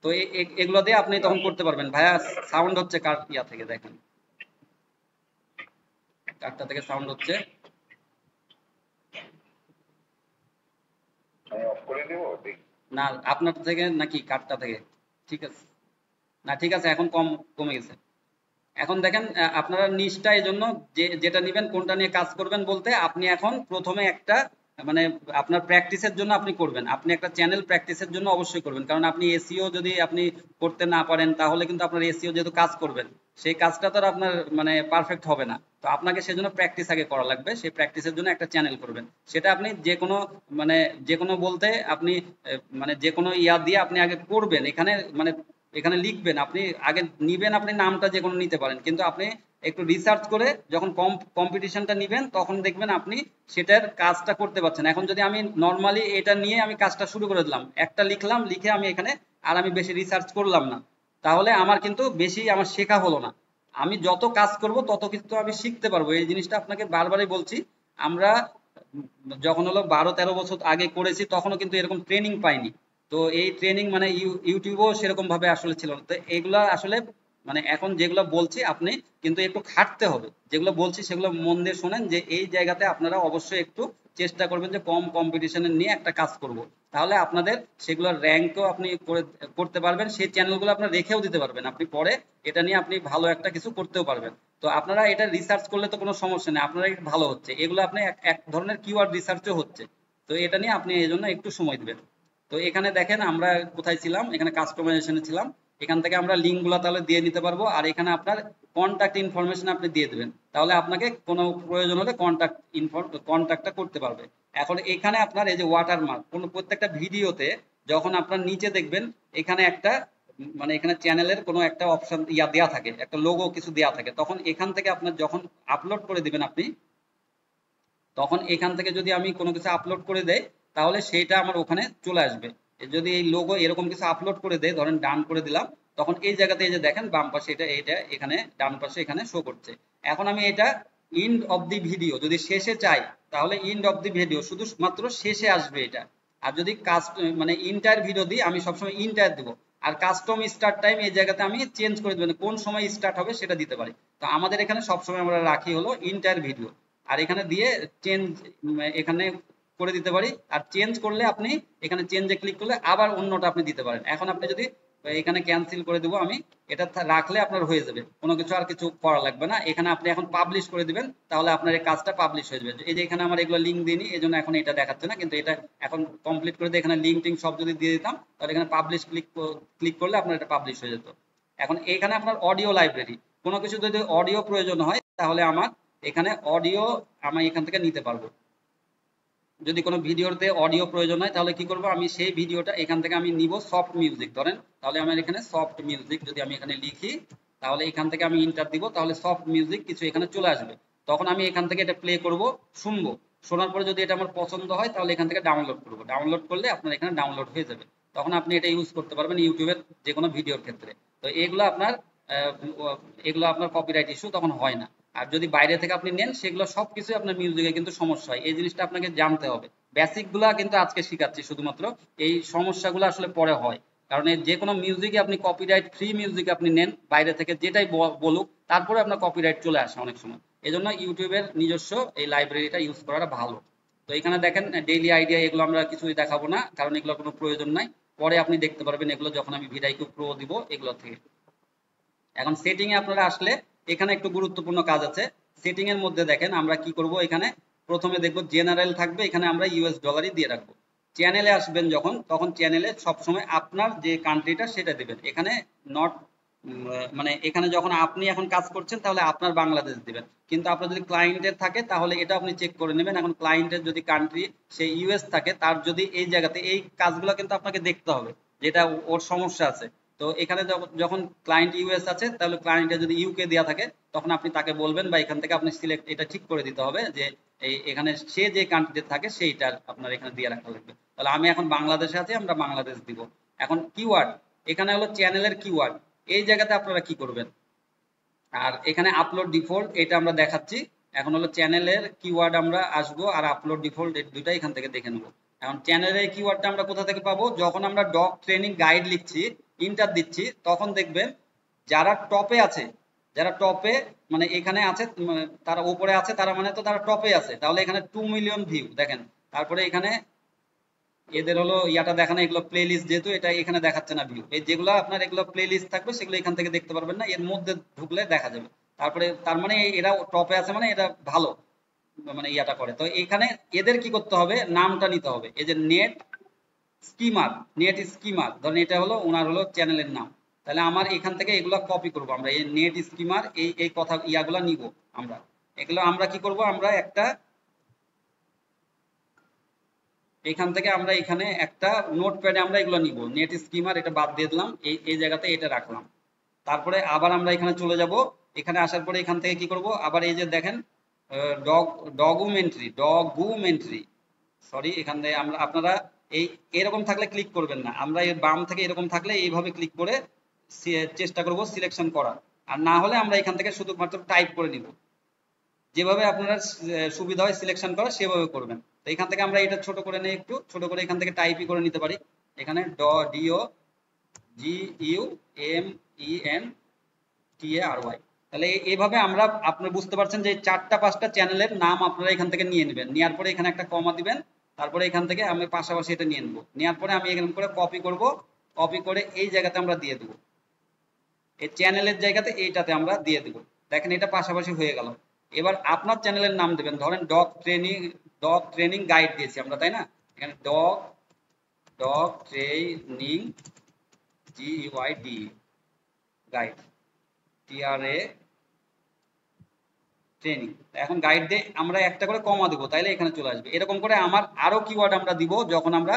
তো এগুলো দিয়ে আপনি তখন করতে পারবেন। ভাইয়া সাউন্ড হচ্ছে কার থেকে দেখেন, কারটা থেকে সাউন্ড হচ্ছে? আমি অফ করে দিব? না আপনার থেকে নাকি কারটা থেকে? ঠিক আছে। না ঠিক আছে, এখন কমে গেছে। এখন দেখেন আপনারা নিচটা এই জন্য যেটা নেবেন কোনটা নিয়ে কাজ করবেন বলতে, আপনি এখন প্রথমে একটা মানে আপনার প্র্যাকটিসের জন্য আপনি করবেন, আপনি একটা চ্যানেল প্র্যাকটিসের জন্য অবশ্যই করবেন, কারণ আপনি এসইও যদি আপনি করতে না পারেন তাহলে কিন্তু আপনার এসইও যেহেতু কাজ করবেন সেই কাজটা তো আর আপনার মানে পারফেক্ট হবে না। তো আপনাকে সেজন্য প্র্যাকটিস আগে করা লাগবে, সেই প্র্যাকটিসের জন্য একটা চ্যানেল করবেন। সেটা আপনি যে কোনো মানে যে কোনো বলতে আপনি মানে যে কোনো ইয়া দিয়ে আপনি আগে করবেন, এখানে মানে এখানে লিখবেন, আপনি আগে নিবেন, আপনি নামটা যে কোনো নিতে পারেন, কিন্তু আপনি একটু রিসার্চ করে যখন কম্পিটিশনটা নিবেন তখন দেখবেন আপনি সেটার কাজটা করতে পারছেন। এখন যদি আমি নর্মালি এটা নিয়ে আমি কাজটা শুরু করে দিলাম, একটা লিখলাম, লিখে আমি এখানে আর আমি বেশি রিসার্চ করলাম না, তাহলে আমার কিন্তু বেশি আমার শেখা হলো না। আমি যত কাজ করব তত কিন্তু আমি শিখতে পারবো, এই জিনিসটা আপনাকে বারবারই বলছি। আমরা যখন হলো 12-13 বছর আগে করেছি তখনও কিন্তু এরকম ট্রেনিং পাইনি। তো এই ট্রেনিং মানে ইউটিউবেও সেরকম ভাবে আসলে ছিল না। তো এগুলা আসলে মানে এখন যেগুলো বলছি আপনি কিন্তু একটু খাটতে হবে, যেগুলো বলছি সেগুলো মন দিয়ে শোনেন, যে এই জায়গাতে আপনারা অবশ্যই একটু চেষ্টা করবেন যে কম কম্পিটিশনের নিয়ে একটা কাজ করব, তাহলে আপনাদের সেগুলোর র্যাঙ্কও আপনি করতে পারবেন, সেই চ্যানেলগুলো আপনার রেখেও দিতে পারবেন, আপনি পরে এটা নিয়ে আপনি ভালো একটা কিছু করতেও পারবেন। তো আপনারা এটা রিসার্চ করলে তো কোনো সমস্যা নেই, আপনারা ভালো হচ্ছে এগুলো, আপনি এক ধরনের কিওয়ার্ড রিসার্চও হচ্ছে। তো এটা নিয়ে আপনি এই জন্য একটু সময় দিবেন। তো এখানে দেখেন আমরা কোথায় ছিলাম, এখানে কাস্টমাইজেশনে ছিলাম। এখান থেকে আমরা লিঙ্ক গুলা তাহলে দিয়ে নিতে পারবো, আর এখানে আপনার কন্ট্যাক্ট ইনফরমেশন আপনি দিয়ে দেবেন, তাহলে আপনাকে কোনো প্রয়োজন হলে কন্ট্যাক্টটা করতে পারবে। এখন এখানে আপনার এই যে ওয়াটারমার্ক, কোনো প্রত্যেকটা ভিডিওতে যখন আপনার নিচে দেখবেন এখানে একটা মানে এখানে চ্যানেলের কোনো একটা অপশন ইয়া দেয়া থাকে, একটা লোগো কিছু দেয়া থাকে, তখন এখান থেকে আপনার যখন আপলোড করে দিবেন আপনি, তখন এখান থেকে যদি আমি কোনো কিছু আপলোড করে দেই তাহলে সেইটা আমার ওখানে চলে আসবে। যদি এই লোগো এরকম কিছু আপলোড করে দেয়, ধরেন ডান করে দিলাম, তখন এই জায়গাতে এই যে দেখেন বাম পাশে এটা এখানে ডান পাশে এখানে শো করছে। এখন আমি এটা এন্ড অফ দি ভিডিও যদি শেষে চাই তাহলে এন্ড অফ দি ভিডিও শুধু মাত্র শেষে আসবে এটা। আর যদি মানে ইন্টার ভিডিও দিই আমি সবসময় ইন্টার দিব। আর কাস্টম স্টার্ট টাইম এই জায়গাতে আমি চেঞ্জ করে দেবেন, কোন সময় স্টার্ট হবে সেটা দিতে পারি। তো আমাদের এখানে সবসময় আমরা রাখি হলো ইন্টার ভিডিও, আর এখানে দিয়ে চেঞ্জ এখানে করে দিতে পারি। আর চেঞ্জ করলে আপনি এখানে চেঞ্জে ক্লিক করলে আবার অন্যটা আপনি দিতে পারেন। এখন আপনি যদি এখানে ক্যান্সেল করে দেবো আমি, এটা রাখলে আপনার হয়ে যাবে, কোনো কিছু আর কিছু করা লাগবে না। এখানে আপনি এখন পাবলিশ করে দিবেন, তাহলে আপনার এই কাজটা পাবলিশ হয়ে যাবে। এই যে এখানে আমার এগুলো লিঙ্ক দিইনি এই জন্য এখন এটা দেখাচ্ছে না, কিন্তু এটা এখন কমপ্লিট করে দিয়ে এখানে লিঙ্ক টিঙ্ক সব যদি দিয়ে দিতাম তাহলে এখানে পাবলিশ ক্লিক করলে আপনার এটা পাবলিশ হয়ে যেত। এখন এখানে আপনার অডিও লাইব্রেরি, কোনো কিছু যদি অডিও প্রয়োজন হয় তাহলে আমার এখানে অডিও আমি এখান থেকে নিতে পারবো। যদি কোনো ভিডিওতে অডিও প্রয়োজন হয় তাহলে কি করব, আমি সেই ভিডিওটা এখান থেকে আমি নিব সফট মিউজিক ধরেন, তাহলে আমার এখানে সফট মিউজিক যদি আমি এখানে লিখি তাহলে এখান থেকে আমি ইন্টার দিব, তাহলে সফট মিউজিক কিছু এখানে চলে আসবে। তখন আমি এখান থেকে এটা প্লে করব, শুনবো, শোনার পরে যদি এটা আমার পছন্দ হয় তাহলে এখান থেকে ডাউনলোড করব, ডাউনলোড করলে আপনার এখানে ডাউনলোড হয়ে যাবে, তখন আপনি এটা ইউজ করতে পারবেন ইউটিউবের যে কোনো ভিডিওর ক্ষেত্রে। তো এগুলো আপনার কপিরাইট ইস্যু তখন হয় না। আর যদি বাইরে থেকে আপনি নেন সেগুলো সবকিছু আপনার মিউজিকে কিন্তু সমস্যা হয়, এই জিনিসটা আপনাকে জানতে হবে। বেসিক গুলা কিন্তু আজকে শিখাচ্ছি শুধুমাত্র, এই সমস্যাগুলো আসলে পরে হয়, কারণ যে কোনো মিউজিকে আপনি কপিরাইট ফ্রি মিউজিক আপনি নেন বাইরে থেকে যেটাই বলুক তারপরে আপনার কপিরাইট চলে আসে অনেক সময়। এই জন্য ইউটিউবের নিজস্ব এই লাইব্রেরিটা ইউজ করাটা ভালো। তো এখানে দেখেন ডেইলি আইডিয়া, এগুলো আমরা কিছুই দেখাবো না কারণ এগুলোর কোনো প্রয়োজন নাই, পরে আপনি দেখতে পারবেন এগুলো যখন আমি ভিডিও প্রো দিব এগুলো থেকে। এখন সেটিং এ আপনারা আসলে এখানে একটু গুরুত্বপূর্ণ কাজ আছে। সেটিং এর মধ্যে দেখেন আমরা কি করব, এখানে প্রথমে দেখব জেনারেল থাকবে, এখানে আমরা ইউএস ডলারই দিয়ে রাখবো। চ্যানেলে আসবেন যখন তখন চ্যানেলে সবসময় আপনার যে কান্ট্রিটা সেটা দিবেন, এখানে নট মানে এখানে যখন আপনি এখন কাজ করছেন তাহলে আপনার বাংলাদেশ দিবেন, কিন্তু আপনার যদি ক্লায়েন্টের থাকে তাহলে এটা আপনি চেক করে নেবেন। এখন ক্লায়েন্টের যদি কান্ট্রি সে ইউএস থাকে, তার যদি এই জায়গাতে এই কাজগুলো কিন্তু আপনাকে দেখতে হবে যেটা ওর সমস্যা আছে। তো এখানে যখন ক্লায়েন্ট ইউএস আছে তাহলে ক্লায়েন্টে যদি ইউকে দেওয়া থাকে তখন আপনি তাকে বলবেন বা এখান থেকে আপনি সিলেক্ট এটা ঠিক করে দিতে হবে যে এখানে সে যে কান্ট্রিতে থাকে সেইটা আপনার এখানে দিয়ে রাখা লাগবে। তাহলে আমি এখন বাংলাদেশে আছি, আমরা বাংলাদেশ দিব। এখন কিওয়ার্ড, এখানে হলো চ্যানেলের কিওয়ার্ড, এই জায়গাতে আপনারা কি করবেন, আর এখানে আপলোড ডিফল্ট এটা আমরা দেখাচ্ছি। এখন হলো চ্যানেলের কিওয়ার্ড আমরা আসবো আর আপলোড ডিফল্ট এই দুইটা এখান থেকে দেখে নেবো। এখন চ্যানেলের কিওয়ার্ডটা আমরা কোথা থেকে পাবো, যখন আমরা ডগ ট্রেনিং গাইড লিখছি ইন্টার দিচ্ছি তখন দেখবেন যারা টপে আছে, যারা টপে মানে এখানে আছে তারা উপরে আছে, তারা মানে তো তারা টপে আছে, তাহলে এখানে 2 মিলিয়ন ভিউ দেখেন। তারপরে এখানে এদের হলো ইয়াটা দেখানো, এগুলো প্লে লিস্ট, যেহেতু এটা এখানে দেখাচ্ছে না ভিউ, এই যেগুলো আপনার এগুলো প্লে লিস্ট থাকবে সেগুলো এখান থেকে দেখতে পারবেন না, এর মধ্যে ঢুকলে দেখা যাবে। তারপরে তার মানে এরা টপে আছে মানে এটা ভালো মানে ইয়াটা করে। তো এখানে এদের কি করতে হবে, নামটা নিতে হবে। এই যে নেট স্কিমার, নেট স্কিমার ধরেন এটা হলো ওনার হলো চ্যানেলের নাম, তাহলে আমার এখান থেকে এগুলো কপি করব আমরা, এই নেট স্কিমার এই কথা ইয়াগুলো নিব আমরা। এগুলো আমরা কি করব, আমরা একটা এখান থেকে আমরা এখানে একটা নোটপ্যাডে আমরা এগুলো নিব, নেট স্কিমার এটা বাদ দিয়ে দিলাম, এই জায়গাতে এটা রাখলাম। তারপরে আবার আমরা এখানে চলে যাব, এখানে আসার পরে এখান থেকে কি করব, আবার এই যে দেখেন ডকুমেন্টারি, সরি এখান থেকে আমরা আপনারা এই এরকম থাকলে ক্লিক করবেন না, আমরা এর বাম থেকে এরকম থাকলে এইভাবে ক্লিক করে চেষ্টা করব সিলেকশন করার, আর না হলে আমরা এখান থেকে শুধুমাত্র টাইপ করে নিব, যেভাবে আপনারা সুবিধা হয় সিলেকশন করা সেভাবে করবেন। তো এখান থেকে আমরা এটা ছোট করে নিই, একটু ছোট করে এখান থেকে টাইপই করে নিতে পারি, এখানে DOGUMENTARY। তাহলে এইভাবে আমরা আপনি বুঝতে পারছেন যে 4টা 5টা চ্যানেলের নাম আপনারা এখান থেকে নিয়ে নেবেন, নেওয়ার পরে এখানে একটা কমা দিবেন, তারপরে এখান থেকে আমি পাশাপাশি এটা নিয়ে নেব, নেওয়ার পরে আমি এখান করে কপি করব, কপি করে এই জায়গাতে আমরা দিয়ে দেবো, এই চ্যানেলের জায়গাতে এইটাতে আমরা দিয়ে দেবো। দেখেন এটা পাশাপাশি হয়ে গেল। এবার আপনার চ্যানেলের নাম দেবেন, ধরেন ডগ ট্রেনিং গাইড দিয়েছি আমরা, তাই না? এখানে dog training GUID guide TRA training. এখন গাইড দিয়ে আমরা একটা করে কমা দিব, তাইলে এখানে চলে আসবে। এরকম করে আমার আরো কিওয়ার্ড আমরা দিব, যখন আমরা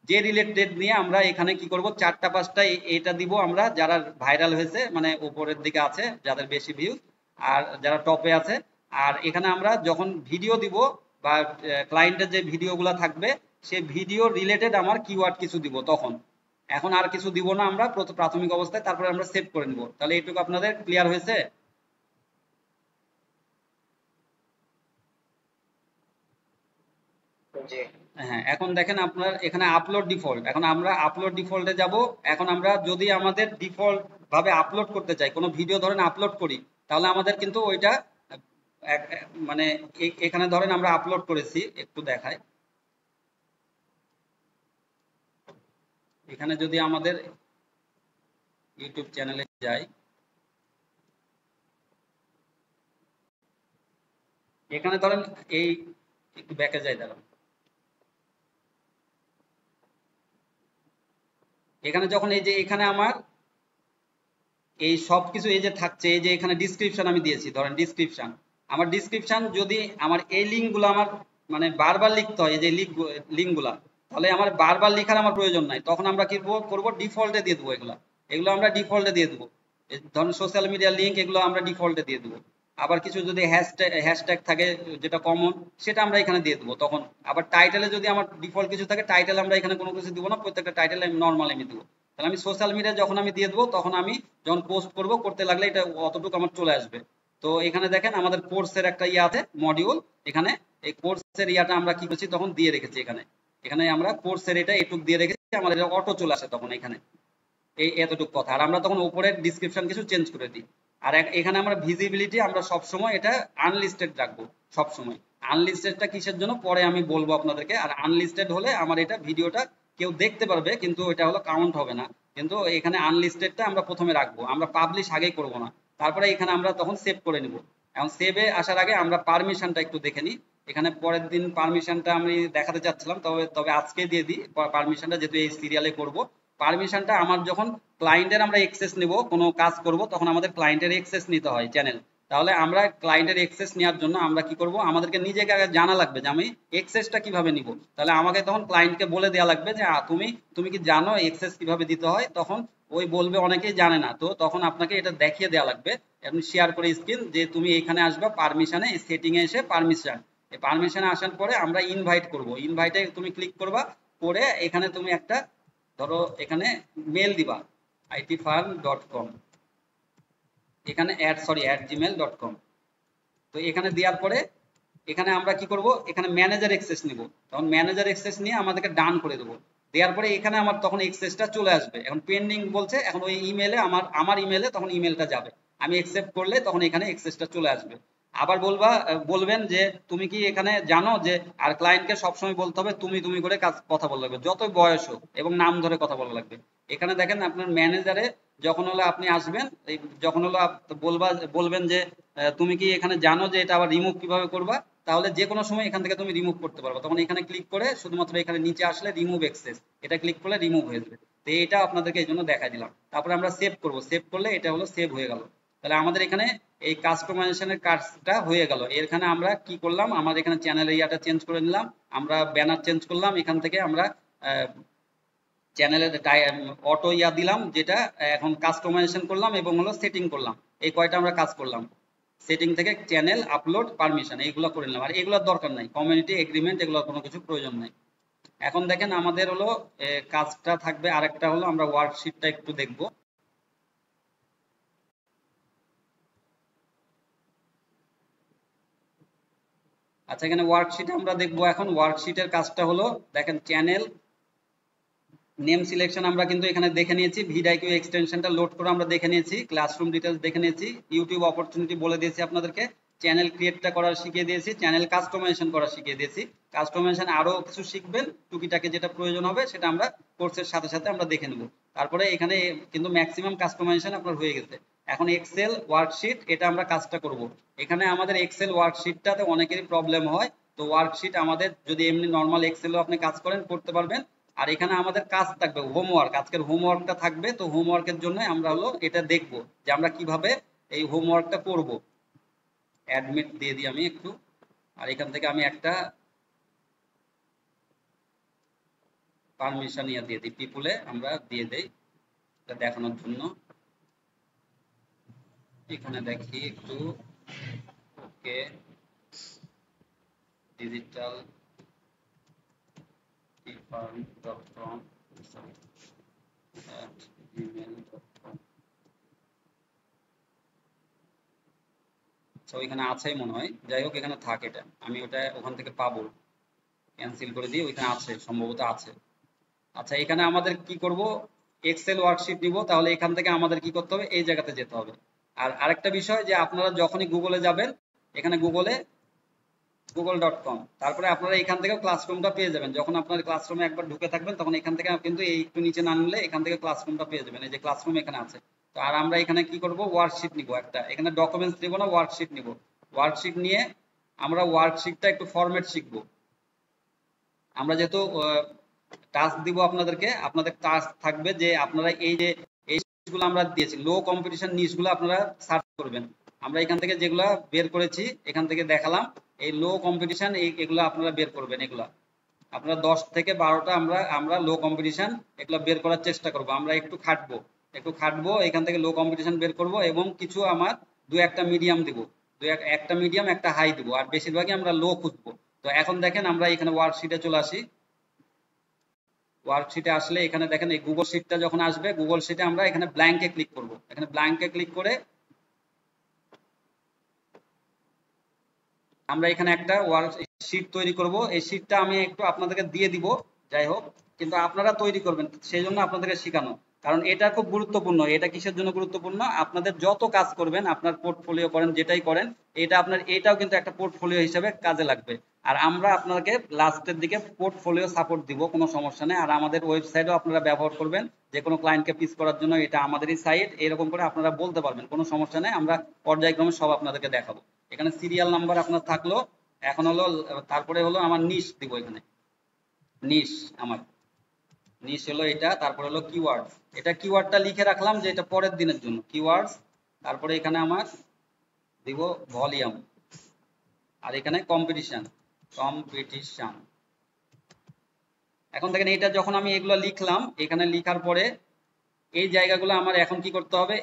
যে রিলেটেড নিয়ে আমরা এখানে কি করব 4টা 5টা এটা দিব আমরা, যারা ভাইরাল হয়েছে মানে উপরের দিকে আছে যাদের বেশি ভিউ আর যারা টপে আছে। আর এখানে আমরা যখন ভিডিও দিব বা ক্লায়েন্টের যে ভিডিওগুলো থাকবে সেই ভিডিও রিলেটেড আমার কিওয়ার্ড কিছু দিব তখন, এখন আর কিছু দিব না আমরা প্রাথমিক অবস্থায়, তারপরে আমরা সেভ করে নিব। তাহলে এইটুকু আপনাদের ক্লিয়ার হয়েছে? হ্যাঁ, এখন দেখেন আপনার এখানে আপলোড ডিফল্ট, এখন আমরা আপলোড ডিফল্টে যাব। এখন আমরা যদি আমাদের ডিফল্ট ভাবে আপলোড করতে চাই, কোনো ভিডিও ধরেন আপলোড করি, তাহলে আমাদের কিন্তু ওইটা মানে এখানে ধরেন আমরা আপলোড করেছি, একটু দেখাই, এখানে যদি আমাদের ইউটিউব চ্যানেলে যাই, এখানে ধরেন এই একটু ব্যাকে যাই, দাঁড়ান, এখানে যখন এই যে এখানে আমার এই সব কিছু এই যে থাকছে, এই যে এখানে ডিসক্রিপশন আমি দিয়েছি, ধরেন ডিসক্রিপশন, আমার ডিসক্রিপশন যদি আমার এই লিঙ্কগুলো আমার মানে বারবার লিখতে হয়, এই যে লিঙ্কগুলা, তাহলে আমার বারবার লেখার আমার প্রয়োজন নাই, তখন আমরা কি করব, ডিফল্টে দিয়ে দেবো, এগুলো আমরা ডিফল্টে দিয়ে দেবো। ধরুন সোশ্যাল মিডিয়া লিঙ্ক, এগুলো আমরা ডিফল্টে দিয়ে দেবো। আবার কিছু যদি হ্যাশট্যাগ থাকে যেটা কমন, সেটা আমরা এখানে দিয়ে দেবো তখন। আবার টাইটেলে যদি আমার ডিফল্ট কিছু থাকে, টাইটেল আমরা এখানে কোনো কিছু দিব না, প্রত্যেকটা টাইটেল আমি নর্মাল আমি দেবো। তাহলে আমি সোশ্যাল মিডিয়া যখন আমি দিয়ে দেবো, তখন আমি যখন পোস্ট করতে লাগলে এটা অতটুকু আমার চলে আসবে। তো এখানে দেখেন আমাদের কোর্সের একটা ইয়ে আছে মডিউল, এখানে এই কোর্সের ইয়াটা আমরা কি করছি তখন দিয়ে রেখেছি, এখানে আমরা কোর্সের এটা এটুক দিয়ে রেখেছি, আমাদের অটো চলে আসে তখন এখানে এই এতটুকু কথা। আর আমরা তখন উপরের ডিসক্রিপশন কিছু চেঞ্জ করে দিই। আর এখানে আমরা ভিজিবিলিটি আমরা সবসময় এটা আনলিস্টেড রাখবো, সবসময়। আনলিস্টেডটা কিসের জন্য পরে আমি বলবো আপনাদেরকে। আর আনলিস্টেড হলে আমার এটা ভিডিওটা কেউ দেখতে পারবে, কিন্তু এটা হলো কাউন্ট হবে না। কিন্তু এখানে আনলিস্টেডটা আমরা প্রথমে রাখবো, আমরা পাবলিশ আগেই করব না। তারপরে এখানে আমরা তখন সেভ করে নিব। এখন সেভে আসার আগে আমরা পারমিশনটা একটু দেখে নিই। এখানে পরের দিন পারমিশনটা আমি দেখাতে চাচ্ছিলাম, তবে আজকে দিয়ে দিই পারমিশনটা, যেহেতু এই সিরিয়ালে করব। পারমিশনটা আমার যখন ক্লায়েন্টের আমরা এক্সেস নিব, কোনো কাজ করব, তখন আমাদের ক্লায়েন্টের এক্সেস নিতে হয় চ্যানেল। তাহলে আমরা ক্লায়েন্টের এক্সেস নেওয়ার জন্য আমরা কি করব, আমাদেরকে নিজেকে আগে জানা লাগবে যে আমি এক্সেসটা কিভাবে নিব। তাহলে আমাকে তখন ক্লায়েন্টকে বলে দেওয়া লাগবে যে তুমি কি জানো এক্সেস কিভাবে দিতে হয়। তখন ওই বলবে অনেকেই জানে না, তো তখন আপনাকে এটা দেখিয়ে দেওয়া লাগবে। আপনি শেয়ার করে স্ক্রিন যে তুমি এখানে আসবে পারমিশনে, সেটিং এ এসে পারমিশন, এই পারমিশনে আসার পরে আমরা ইনভাইট করব, ইনভাইটে তুমি ক্লিক করবা, করে এখানে তুমি একটা ধরো এখানে মেল দিবা itfarm.com, এখানে @gmail.com। তো এখানে দেওয়ার পরে এখানে আমরা কি করব, এখানে ম্যানেজার অ্যাক্সেস নিব, তখন ম্যানেজার অ্যাক্সেস নিয়ে আমাদেরকে ডান করে দেবো। দেওয়ার পরে এখানে আমার তখন অ্যাক্সেসটা চলে আসবে। এখন পেন্ডিং বলছে, এখন ওই ইমেলে আমার ইমেলে তখন ইমেলটা যাবে, আমি অ্যাকসেপ্ট করলে তখন এখানে অ্যাক্সেসটা চলে আসবে। আবার বলবেন যে তুমি কি এখানে জানো যে, আর ক্লায়েন্টকে সবসময় বলতে হবে তুমি তুমি করে কথা বলা লাগবে, যতই বয়স হোক, এবং নাম ধরে কথা বলা লাগবে। এখানে দেখেন আপনার ম্যানেজারে যখন হলো আপনি আসবেন, যখন হলো বলবেন যে তুমি কি এখানে জানো যে এটা আবার রিমুভ কিভাবে করবা, তাহলে যে কোনো সময় এখান থেকে তুমি রিমুভ করতে পারবে। তখন এখানে ক্লিক করে শুধুমাত্র এখানে নিচে আসলে রিমুভ অ্যাক্সেস এটা ক্লিক করলে রিমুভ হয়ে যাবে। তো এটা আপনাদেরকে এই জন্য দেখাই দিলাম। তারপরে আমরা সেভ করব, সেভ করলে এটা হলো সেভ হয়ে গেল। তাহলে আমাদের এখানে এই কাস্টমাইজেশনের কাজটা হয়ে গেল। এখানে আমরা কি করলাম, আমাদের এখানে চ্যানেল এরিয়াটা চেঞ্জ করে নিলাম, আমরা ব্যানার চেঞ্জ করলাম, এখান থেকে আমরা চ্যানেলের অটো দিলাম, যেটা এখন কাস্টমাইজেশন করলাম এবং হলো সেটিং করলাম। এই কয়টা আমরা কাজ করলাম। সেটিং থেকে চ্যানেল আপলোড পারমিশন এইগুলো করে নিলাম, আর এগুলোর দরকার নাই, কমিউনিটি এগ্রিমেন্ট এগুলোর কোনো কিছু প্রয়োজন নাই। এখন দেখেন আমাদের হলো কাজটা থাকবে আরেকটা হলো আমরা ওয়ার্কশিটটা একটু দেখব। আচ্ছা, এখানে ওয়ার্কশিট আমরা দেখবো। এখন ওয়ার্কশিটের কাজটা হলো দেখেন চ্যানেল নেম সিলেকশন আমরা কিন্তু এখানে দেখে নিয়েছি, ভিডিআইকিউ এক্সটেনশনটা লোড করে আমরা দেখে নিয়েছি, ক্লাসরুম ডিটেলস দেখে নিয়েছি, ইউটিউব অপরচুনিটি বলে দিয়েছি আপনাদেরকে, চ্যানেল ক্রিয়েটটা করা শিখিয়ে দিয়েছি, চ্যানেল কাস্টমাইজেশন করা শিখিয়ে দিয়েছি। কাস্টমাইজেশন আরো কিছু শিখবেন, টুকিটাকে যেটা প্রয়োজন হবে সেটা আমরা কোর্সের সাথে সাথে আমরা দেখে নেব। তারপরে এখানে কিন্তু ম্যাক্সিমাম কাস্টমাইজেশন আপনার হয়ে গেছে। এখন এক্সেল ওয়ার্কশিট এটা আমরা কাজটা করব। এখানে আমাদের এক্সেল ওয়ার্কশিটটাতে অনেকেরই প্রবলেম হয়। তো ওয়ার্কশিট আমাদের যদি এমনি নর্মাল এক্সেলও আপনি কাজ করেন করতে পারবেন। আর এখানে আমাদের কাজ থাকবে হোমওয়ার্ক, আজকের হোমওয়ার্কটা থাকবে। তো হোমওয়ার্কের জন্য আমরা হলো এটা দেখব যে আমরা কিভাবে এই হোমওয়ার্কটা করব। অ্যাডমিট দিয়ে দিই আমি একটু, আর এখান থেকে আমি একটা পারমিশন দিয়ে দিই, পিপুলে আমরা দিয়ে দেই এটা দেখানোর জন্য। এখানে দেখি একটু, ওকে ডিজিটাল gmail.com। তো এখানে আছেই মনে হয়, যাই হোক এখানে থাকে, এটা আমি ওটা ওখান থেকে পাবো, ক্যান্সেল করে দিই, ওইখানে আছে সম্ভবত আছে। আচ্ছা, এখানে আমাদের কি করব, এক্সেল ওয়ার্কশিট নিব, তাহলে এখান থেকে আমাদের কি করতে হবে, এই জায়গাতে যেতে হবে। আর আরেকটা বিষয় যে আপনারা যখনই গুগলে যাবেন, এখানে google.com, তারপরে আপনারা এখান থেকে ক্লাসরুমটা পেয়ে যাবেন। যখন আপনার ক্লাসরুমে একবার ঢুকে থাকবেন তখন এখান থেকে কিন্তু এই একটু নিচে না নিলে এখান থেকে ক্লাসরুমটা পেয়ে যাবেন। এই যে ক্লাসরুম এখানে আছে। তো আর আমরা এখানে কি করব, ওয়ার্কশিট নিব একটা, এখানে ডকুমেন্টস নিব না, ওয়ার্কশিট নিব। ওয়ার্কশিট নিয়ে আমরা ওয়ার্কশিটটা একটু ফরম্যাট শিখব। আমরা যেহেতু টাস্ক দিব আপনাদেরকে, আপনাদের টাস্ক থাকবে যে আপনারা এই যে এই নিশগুলো আমরা দিয়েছি, লো কম্পিটিশন নিশগুলো আপনারা সার্চ করবেন। আমরা এখান থেকে যেগুলা বের করেছি এখান থেকে দেখালাম, এই লো কম্পিটিশন এগুলো আপনারা বের করবেন। এগুলা আপনারা 10 থেকে 12টা আমরা লো কম্পিটিশন এগুলো বের করার চেষ্টা করব। আমরা একটু খাটবো এখান থেকে লো কম্পিটিশন বের করব, এবং কিছু আমার দু একটা মিডিয়াম দিব, একটা মিডিয়াম একটা হাই দিব, আর বেশিরভাগই আমরা লো খুঁজবো। তো এখন দেখেন আমরা এখানে ওয়ার্কশিটে চলে আসি। ওয়ার্কশিটে আসলে এখানে দেখেন এই গুগল শিটটা যখন আসবে, গুগল শিটে আমরা এখানে ব্ল্যাঙ্কে ক্লিক করব। এখানে ব্ল্যাঙ্কে ক্লিক করে আমরা এখানে একটা শিট তৈরি করব। এই শিটটা আমি একটু আপনাদেরকে দিয়ে দিব, যাই হোক, কিন্তু আপনারা তৈরি করবেন, সেই জন্য আপনাদেরকে শেখানো। কারণ এটা খুব গুরুত্বপূর্ণ। এটা কিসের জন্য গুরুত্বপূর্ণ, আপনাদের যত কাজ করবেন, আপনার পোর্টফোলিও করেন যেটাই করেন, এটা আপনার এটাও কিন্তু একটা পোর্টফোলিও হিসেবে কাজে লাগবে। আর আমরা আপনাকে লাস্টের দিকে পোর্টফোলিও সাপোর্ট দিব, কোনো সমস্যা নেই। আর আমাদের ওয়েবসাইটও আপনারা ব্যবহার করবেন, যে কোনো ক্লায়েন্টকে পিচ করার জন্য এটা আমাদেরই সাইট, এরকম করে আপনারা বলতে পারবেন, কোনো সমস্যা নেই। আমরা পর্যায়ক্রমে সব আপনাদেরকে দেখাবো। এখানে সিরিয়াল নাম্বার আপনার থাকলো। এখন হলো তারপরে হলো আমার নিশ দিব, এখানে নিশ আমার নিশ হলো এটা। তারপরে হলো কিওয়ার্ডস, এটা কিওয়ার্ডটা লিখে রাখলাম যে এটা পরের দিনের জন্য কিওয়ার্ডস। তারপরে এখানে আমার দিব ভলিউম, আর এখানে কম্পিটিশন। এখন দেখেন এটা যখন আমি এগুলো লিখলাম, এখানে লিখার পরে এই জায়গাগুলো আমার এখন কি করতে হবে,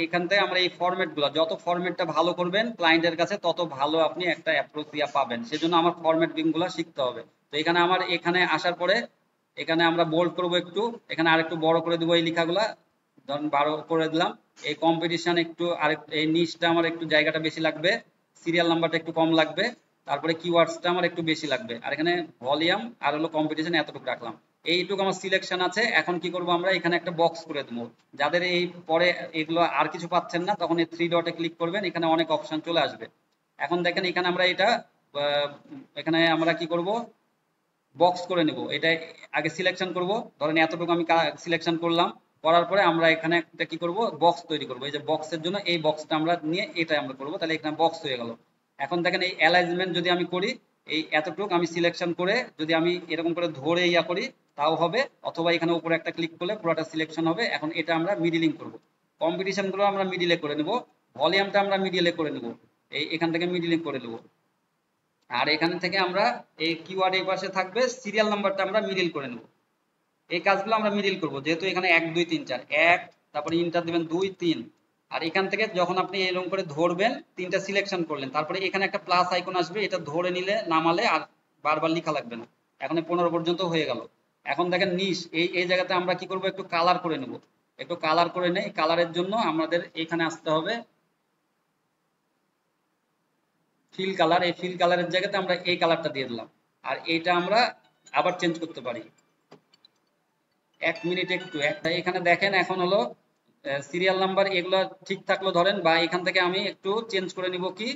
এখান থেকে আমরা এই ফরম্যাটগুলো, যত ফরম্যাটটা ভালো করবেন ক্লায়েন্টের কাছে তত ভালো আপনি একটা অ্যাপ্রোচ দিয়া পাবেন। সেজন্য আমার ফরম্যাট গুলো শিখতে হবে। তো এখানে আমার এখানে আসার পরে এখানে আমরা বোল্ড করব একটু, এখানে আরেকটু বড় করে দেবো এই লেখাগুলা, ধরুন 12 করে দিলাম। এই কম্পিটিশন একটু এই নিচটা আমার একটু জায়গাটা বেশি লাগবে, সিরিয়াল নাম্বারটা একটু কম লাগবে, তারপরে কিওয়ার্ডসটা আমার একটু বেশি লাগবে, আর এখানে ভলিউম আর হলো কম্পিটিশন এতটুকু রাখলাম। এইটুকু আমার সিলেকশন আছে। এখন কি করব, আমরা এখানে একটা বক্স করে দেবো। যাদের এই পরে এগুলো আর কিছু পাচ্ছেন না, তখন এই 3 ডটে ক্লিক করবেন, এখানে অনেক অপশন চলে আসবে। এখন দেখেন এখানে আমরা এটা এখানে আমরা কি করব, বক্স করে নেব। এটা আগে সিলেকশন করব, ধরেন এতটুকু আমি সিলেকশন করলাম, করার পরে আমরা এখানে একটা কি করব, বক্স তৈরি করব। এই যে বক্সের জন্য এই বক্সটা আমরা নিয়ে এটা আমরা করব, তাহলে এখানে বক্স হয়ে গেল। এখন দেখেন এই অ্যালাইনমেন্ট যদি আমি করি, এই এতটুকু আমি সিলেকশন করে যদি আমি এরকম করে ধরে ইয়া করি তাও হবে, অথবা এখানে উপরে একটা ক্লিক করলে পুরোটা সিলেকশন হবে। এখন এটা আমরা মিডিলিং করব, কম্পিটিশন গুলো আমরা মিডিলে করে নেব, ভলিউমটা আমরা মিডিলে করে নেব, এখান থেকে মিডিলিং করে নেব। আর এখান থেকে আমরা এই কিওয়ার্ড এই পাশে থাকবে, সিরিয়াল নাম্বারটা আমরা মিডিল করে নেব। এই কাজগুলো আমরা মিডিল করব, যেহেতু এখানে 1 2 3 4 1, তারপরে ইন্টার দিবেন 2 3, আর এখান থেকে যখন আপনি এরকম করে ধরবেন, তিনটা সিলেকশন করলেন, তারপরে এখানে একটা প্লাস আইকন আসবে, এটা ধরে নিলে নামালে আর বারবার লেখা লাগবে না। এখন 15 পর্যন্ত হয়ে গেল। এখন দেখেন নিশ, এই জায়গাতে আমরা কি করব, একটু কালার করে নেব। একটু কালার করে নেই, কালারের জন্য আমাদের এখানে আসতে হবে ফিল কালার। এই ফিল কালারের জায়গাতে আমরা এই কালারটা দিয়ে দিলাম, আর এইটা আমরা আবার চেঞ্জ করতে পারি। 1 মিনিট একটু একটা এখানে দেখেন, এখন হলো সিরিয়াল নাম্বার এগুলো ঠিক থাকলো ধরেন, বা এখান থেকে আমি একটু চেঞ্জ করে নিব কি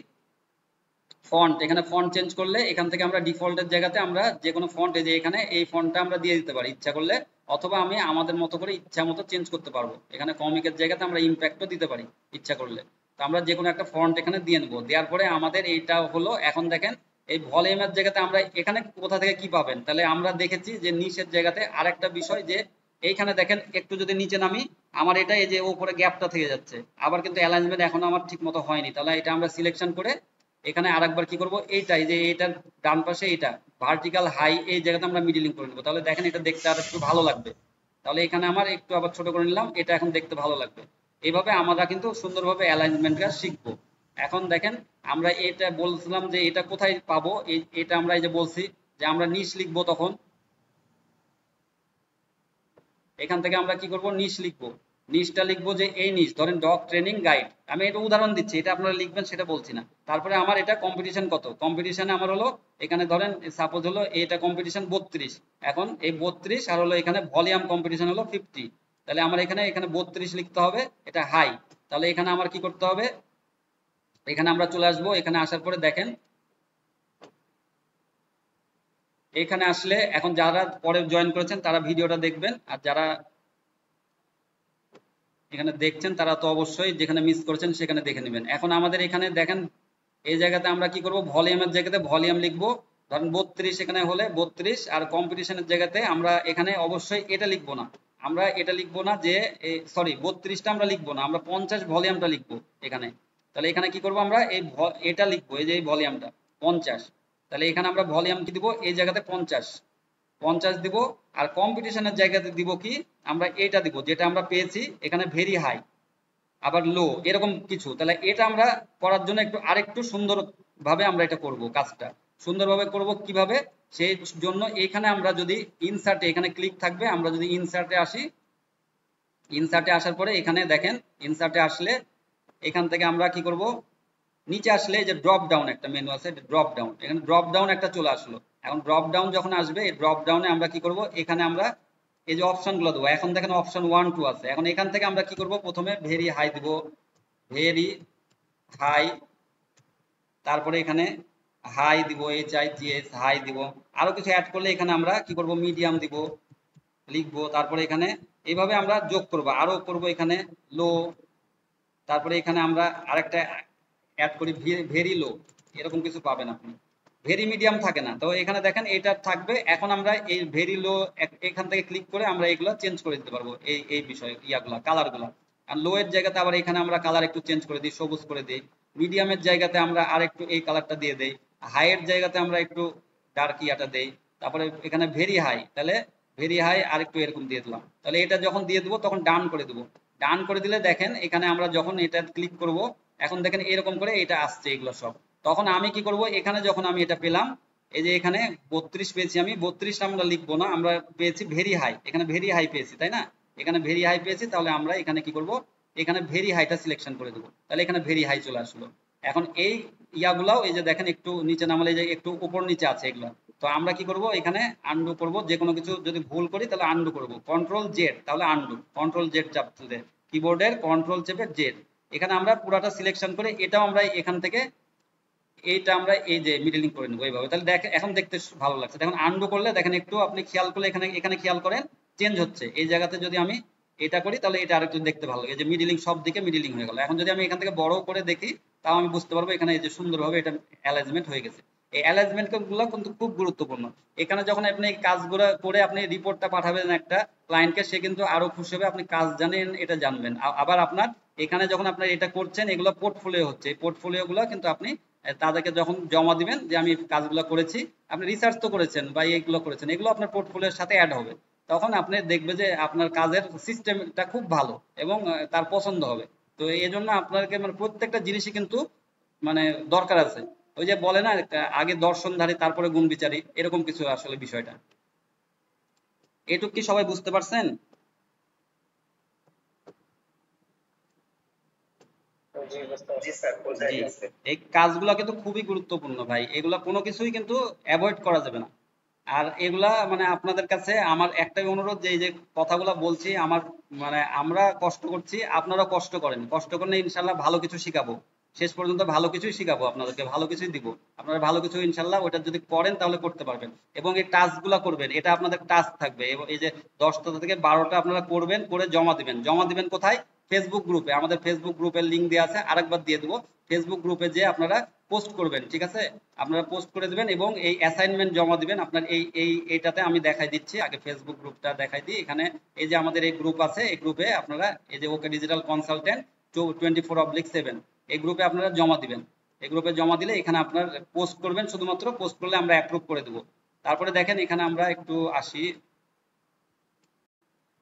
ফন্ট। এখানে ফন্ট চেঞ্জ করলে এখান থেকে আমরা ডিফল্টের জায়গাতে আমরা যে কোনো ফন্ট, এই যে এখানে এই ফন্টটা আমরা দিয়ে দিতে পারি ইচ্ছা করলে, অথবা আমি আমাদের মতো করে ইচ্ছা মতো চেঞ্জ করতে পারবো। এখানে কমিকের জায়গাতে আমরা ইম্প্যাক্টও দিতে পারি ইচ্ছা করলে। তো আমরা যে কোনো একটা ফন্ট এখানে দিয়ে নেবো, দেওয়ার পরে আমাদের এইটা হলো। এখন দেখেন এই ভলিউমের জায়গাতে আমরা এখানে কোথা থেকে কি পাবেন, তাহলে আমরা দেখেছি যে নিচের জায়গাতে আরেকটা বিষয়, যে এইখানে দেখেন একটু যদি নিচে নামি, আমার এটা এই যে উপরে গ্যাপটা থেকে যাচ্ছে, আবার কিন্তু অ্যালাইনমেন্ট এখন আমার ঠিক মতো হয়নি। তাহলে এটা আমরা সিলেকশন করে এখানে আরেকবার কি করব, এইটাই যে এটার ডান পাশে এটা ভার্টিক্যাল হাই, এই জায়গাতে আমরা মিডিলিং করে নেবো। তাহলে দেখেন এটা দেখতে আর একটু ভালো লাগবে। তাহলে এখানে আমার একটু আবার ছোট করে নিলাম, এটা এখন দেখতে ভালো লাগবে। এইভাবে আমরা কিন্তু সুন্দরভাবে অ্যালাইনমেন্টটা শিখবো। এখন দেখেন আমরা এটা বলছিলাম যে এটা কোথায় পাবো, এটা আমরা এই যে বলছি যে আমরা নিচ লিখবো, তখন এখান থেকে আমরা কি করব, নিচ লিখবো। নিচটা লিখবো যে এই নিচ, ধরেন ডগ ট্রেনিং গাইড, আমি এটা উদাহরণ দিচ্ছি, এটা আপনারা লিখবেন সেটা বলছি না। তারপরে আমার এটা কম্পিটিশন কত, কম্পিটিশনে আমার হলো এখানে ধরেন সাপোজ হলো এটা কম্পিটিশন 32, এখন এই 32 আর হলো এখানে ভলিউম কম্পিটিশন হলো 50, তাহলে আমার এখানে 32 লিখতে হবে, এটা হাই। তাহলে এখানে আমার কি করতে হবে, এখানে আমরা চলে আসবো, এখানে আসার পরে দেখেন এখানে আসলে এখন যারা পরে জয়েন করেছেন তারা ভিডিওটা দেখবেন, আর যারা এখানে দেখছেন তারা তো অবশ্যই যেখানে মিস করেছেন সেখানে দেখে নেবেন। এখন আমাদের এখানে দেখেন এই জায়গাতে আমরা কি করব, ভলিউমের জায়গাতে ভলিউম লিখবো, ধরেন 32 এখানে হলে 32, আর কম্পিটিশনের জায়গাতে আমরা এখানে অবশ্যই এটা লিখবো না, আমরা এটা লিখবো না যে সরি 32টা আমরা লিখবো না, আমরা 50 ভলিউমটা লিখবো এখানে। তাহলে এখানে কি করব, আমরা এই এটা লিখবো, এই যে এই ভলিউমটা 50, তাহলে এখানে আমরা ভলিউম কি দিব, এই জায়গাতে 50 দিব। আর কম্পিটিশনের জায়গাতে দিব কি, আমরা এটা দিব যেটা আমরা পেয়েছি এখানে ভেরি হাই, আবার লো, এরকম কিছু। তাহলে এটা আমরা করার জন্য একটু আরেকটু সুন্দর ভাবে আমরা এটা করব, কাজটা সুন্দরভাবে করব কিভাবে, সেই জন্য এখানে আমরা যদি ইনসার্টে এখানে ক্লিক থাকবে, আমরা যদি ইনসার্টে আসি, ইনসার্টে আসার পরে এখানে দেখেন ইনসার্টে আসলে এখান থেকে আমরা কি করব, নিচে আসলে যে ড্রপ ডাউন একটা মেনু আছে, ড্রপ ডাউন, এখানে ড্রপ ডাউন একটা চলে আসলো। এখন ড্রপ ডাউন যখন আসবে, এই ড্রপ ডাউনে আমরা কি করব, এখানে আমরা এই যে অপশনগুলো দেবো। এখন দেখেন অপশন 1 2 আছে, এখন এখান থেকে আমরা কি করব, প্রথমে ভেরি হাই দিব, ভেরি হাই, তারপরে এখানে হাই দিব, HIGH হাই দিব, আরো কিছু অ্যাড করলে এখানে আমরা কি করব, মিডিয়াম দিব, লিখবো, তারপরে এখানে এইভাবে আমরা যোগ করব, আরো করব এখানে লো, তারপরে এখানে আমরা আরেকটা অ্যাড করি ভেরি লো, এরকম কিছু পাবেন আপনি, ভেরি মিডিয়াম থাকে না, তো এখানে দেখেন এটা থাকবে। এখন আমরা এই ভেরি লো এখান থেকে ক্লিক করে আমরা এগুলো চেঞ্জ করে দিতে পারবো, এই বিষয় ইয়াগুলা কালারগুলা। আর লো এর জায়গাতে আবার এখানে আমরা কালার একটু চেঞ্জ করে দিই, সবুজ করে দিই। মিডিয়ামের জায়গাতে আমরা আর একটু এই কালারটা দিয়ে দেই, হাই এর জায়গাতে আমরা একটু ডার্ক ইয়াটা দেই, তারপরে এখানে ভেরি হাই, তাহলে ভেরি হাই আর একটু এরকম দিয়ে দিলাম। তাহলে এটা যখন দিয়ে দেবো তখন ডান করে দেবো, ডান করে দিলে দেখেন এখানে আমরা যখন এটা ক্লিক করব, এখন দেখেন এরকম করে এটা আসছে এগুলো সব। তখন আমি কি করব, এখানে যখন আমি এটা পেলাম, এই যে এখানে 32 পেয়েছি আমি, 32টা আমরা লিখবো না, আমরা পেয়েছি ভেরি হাই, এখানে ভেরি হাই পেয়েছি তাই না, এখানে ভেরি হাই পেয়েছি, তাহলে আমরা এখানে কি করব, এখানে ভেরি হাইটা সিলেকশন করে দেবো, তাহলে এখানে ভেরি হাই চলে আসলো। এখন এই ইয়াগুলাও এই যে দেখেন একটু নিচে নামালে যে একটু উপর নিচে আছে এগুলো, তো আমরা কি করব, এখানে আনডু করব, যে কোনো কিছু যদি ভুল করি তাহলে আনডু করব, কন্ট্রোল জেড, তাহলে আনডু, কন্ট্রোল জেড চাপতে, কিবোর্ডের কন্ট্রোল চেপে জেড, এখানে আমরা পুরাটা সিলেকশন করে এটাও আমরা এখান থেকে এইটা আমরা এই যে মিডলিং করে নেবো এইভাবে, তাহলে দেখেন এখন দেখতে ভালো লাগছে। দেখুন আনডু করলে দেখেন একটু আপনি খেয়াল করলে এখানে এখানে খেয়াল করেন চেঞ্জ হচ্ছে। এই জায়গাতে যদি আমি এটা করি তাহলে এটা আরেকটু দেখতে ভালো লাগে, যে মিডলিং সব দিকে মিডলিং হয়ে গেল। এখন যদি আমি এখান থেকে বড় করে দেখি তাও আমি বুঝতে পারবো এখানে এই যে সুন্দরভাবে এটা অ্যালাইনমেন্ট হয়ে গেছে। এই অ্যালাইনমেন্ট গুলো কিন্তু খুব গুরুত্বপূর্ণ। এখানে যখন আপনি এই কাজগুলো করে আপনি রিপোর্টটা পাঠাবেন একটা ক্লায়েন্টকে, সে কিন্তু আরো খুশি হবে আপনি কাজ জানেন এটা জানবেন। আবার আপনার এখানে যখন আপনার এটা করছেন এগুলো পোর্টফোলিও হচ্ছে, এই পোর্টফোলিও গুলো কিন্তু আপনি তাদেরকে যখন জমা দিবেন যে আমি কাজগুলো করেছি, আপনি রিসার্চ তো করেছেন বা এইগুলো করেছেন, এগুলো আপনার পোর্টফোলিওর সাথে অ্যাড হবে। তখন আপনি দেখবে যে আপনার কাজের সিস্টেমটা খুব ভালো এবং তার পছন্দ হবে। তো এই জন্য আপনাকে মানে প্রত্যেকটা জিনিসই কিন্তু মানে দরকার আছে। ওই যে বলে না আগে দর্শনধারী তারপরে গুণ বিচারী, এরকম কিছু আসলে বিষয়টা। এটুক কি সবাই বুঝতে পারছেন? জি বুঝতে জি পারছি। স্যার, বোঝা জি, গেছে। এই কাজগুলা কিন্তু খুবই গুরুত্বপূর্ণ ভাই, এগুলা কোনো কিছুই কিন্তু অ্যাভয়েড করা যাবে না। আর এগুলা মানে আপনাদের কাছে আমার একটাই অনুরোধ যে এই যে কথাগুলা বলছি আমার মানে আমরা কষ্ট করছি, আপনারাও কষ্ট করেন, কষ্ট করলে ইনশাল্লাহ ভালো কিছু শিখাবো। শেষ পর্যন্ত ভালো কিছুই শিখাবো আপনাদেরকে, ভালো কিছুই দিব। আপনারা ভালো কিছু ইনশাল্লাহ ওটা যদি করেন তাহলে করতে পারবেন। এবং এই টাস্ক গুলা করবেন, এটা আপনাদের টাস্ক থাকবে। এবং এই যে 10টা থেকে 12টা আপনারা করবেন, করে জমা দিবেন। জমা দিবেন কোথায়? ফেসবুক গ্রুপে। আমাদের ফেসবুক গ্রুপের লিঙ্ক দেওয়া আছে, আরেকবার দিয়ে দেবো। ফেসবুক গ্রুপে যে আপনারা পোস্ট করবেন, ঠিক আছে? আপনারা পোস্ট করে দিবেন এবং এই অ্যাসাইনমেন্ট জমা দিবেন। আপনার এইটাতে আমি দেখাই দিচ্ছি, আগে ফেসবুক গ্রুপটা দেখাই দিই। এখানে এই যে আমাদের এই গ্রুপ আছে, এই গ্রুপে আপনারা এই যে ওকে ডিজিটাল কনসালটেন্ট 24/7 এই গ্রুপে আপনারা জমা দিবেন। এই গ্রুপে জমা দিলে এখানে আপনার পোস্ট করবেন, শুধুমাত্র পোস্ট করলে আমরা অ্যাপ্রুভ করে দেবো। তারপরে দেখেন এখানে আমরা একটু আসি,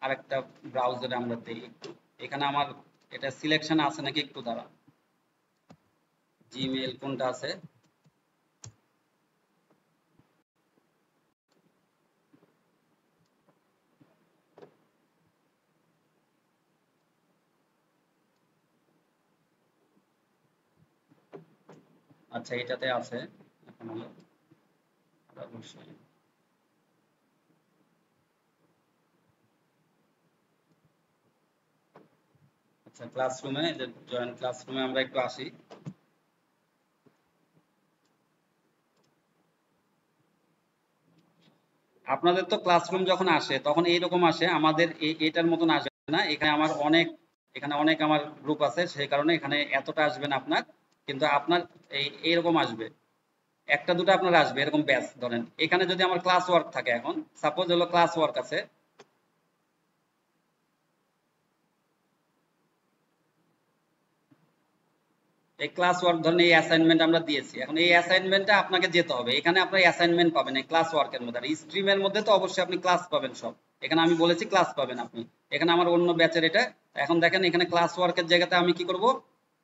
আরেকটা ব্রাউজারে আমরা দিই একটু। এখানে আমার এটা সিলেকশন আছে নাকি একটু দাঁড়া, জিমেল কোনটা আছে। আচ্ছা এটাতে আছে। এখন হলো অবশ্যই আচ্ছা ক্লাসরুমে, যে জয়েন ক্লাসরুমে আমরা একটু আসি। আপনাদের তো ক্লাসরুম যখন আসে তখন এইরকম আসে, আমাদের এটার মতন আসবে না। এখানে আমার অনেক, এখানে অনেক আমার গ্রুপ আছে, সেই কারণে এখানে এতটা আসবে না আপনার। কিন্তু আপনার এইরকম আসবে, একটা দুটো আপনার আসবে এরকম ব্যাচ। ধরেন এখানে যদি আমার ক্লাস ওয়ার্ক থাকে, এখন সাপোজ হলো ক্লাস ওয়ার্ক আছে, এই ক্লাস ওয়ার্ক ধরেন এই অ্যাসাইনমেন্ট আমরা দিয়েছি, এখন এই অ্যাসাইনমেন্টটা আপনাকে যেতে হবে, এখানে আপনার অ্যাসাইনমেন্ট পাবেন এই ক্লাস ওয়ার্কের মধ্যে। আর স্ট্রিমের মধ্যে তো অবশ্যই আপনি ক্লাস পাবেন সব, এখানে আমি বলেছি ক্লাস পাবেন আপনি। এখানে আমার অন্য ব্যাচের এটা। এখন দেখেন এখানে ক্লাস ওয়ার্কের জায়গাতে আমি কি করব,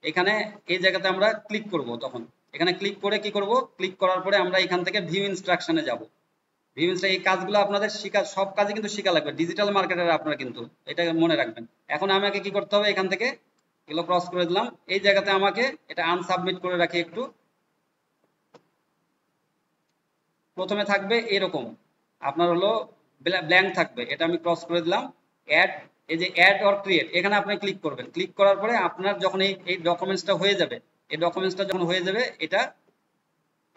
এখানে এই জায়গাতে আমরা ক্লিক করব। তখন এখানে ক্লিক করে কি করব, ক্লিক করার পরে আমরা এখান থেকে ভিউ ইনস্ট্রাকশনে যাব। ভিউ ইনস্ট্রাকশন, এই কাজগুলো আপনাদের শিখা, সব কাজে কিন্তু শিখা লাগবে, ডিজিটাল মার্কেটার আপনারা কিন্তু এটা মনে রাখবেন। এখন আমাকে কি করতে হবে, এখান থেকে এগুলো ক্রস করে দিলাম, এই জায়গাতে আমাকে এটা আনসাবমিট করে রাখি একটু। প্রথমে থাকবে এরকম আপনার হলো ব্ল্যাঙ্ক থাকবে, এটা আমি ক্রস করে দিলাম। অ্যাড, এই যে অ্যাড অর ক্রিয়েট, এখানে আপনি ক্লিক করবেন। ক্লিক করার পরে আপনার যখন এই ডকুমেন্টসটা হয়ে যাবে, এই ডকুমেন্টসটা যখন হয়ে যাবে, এটা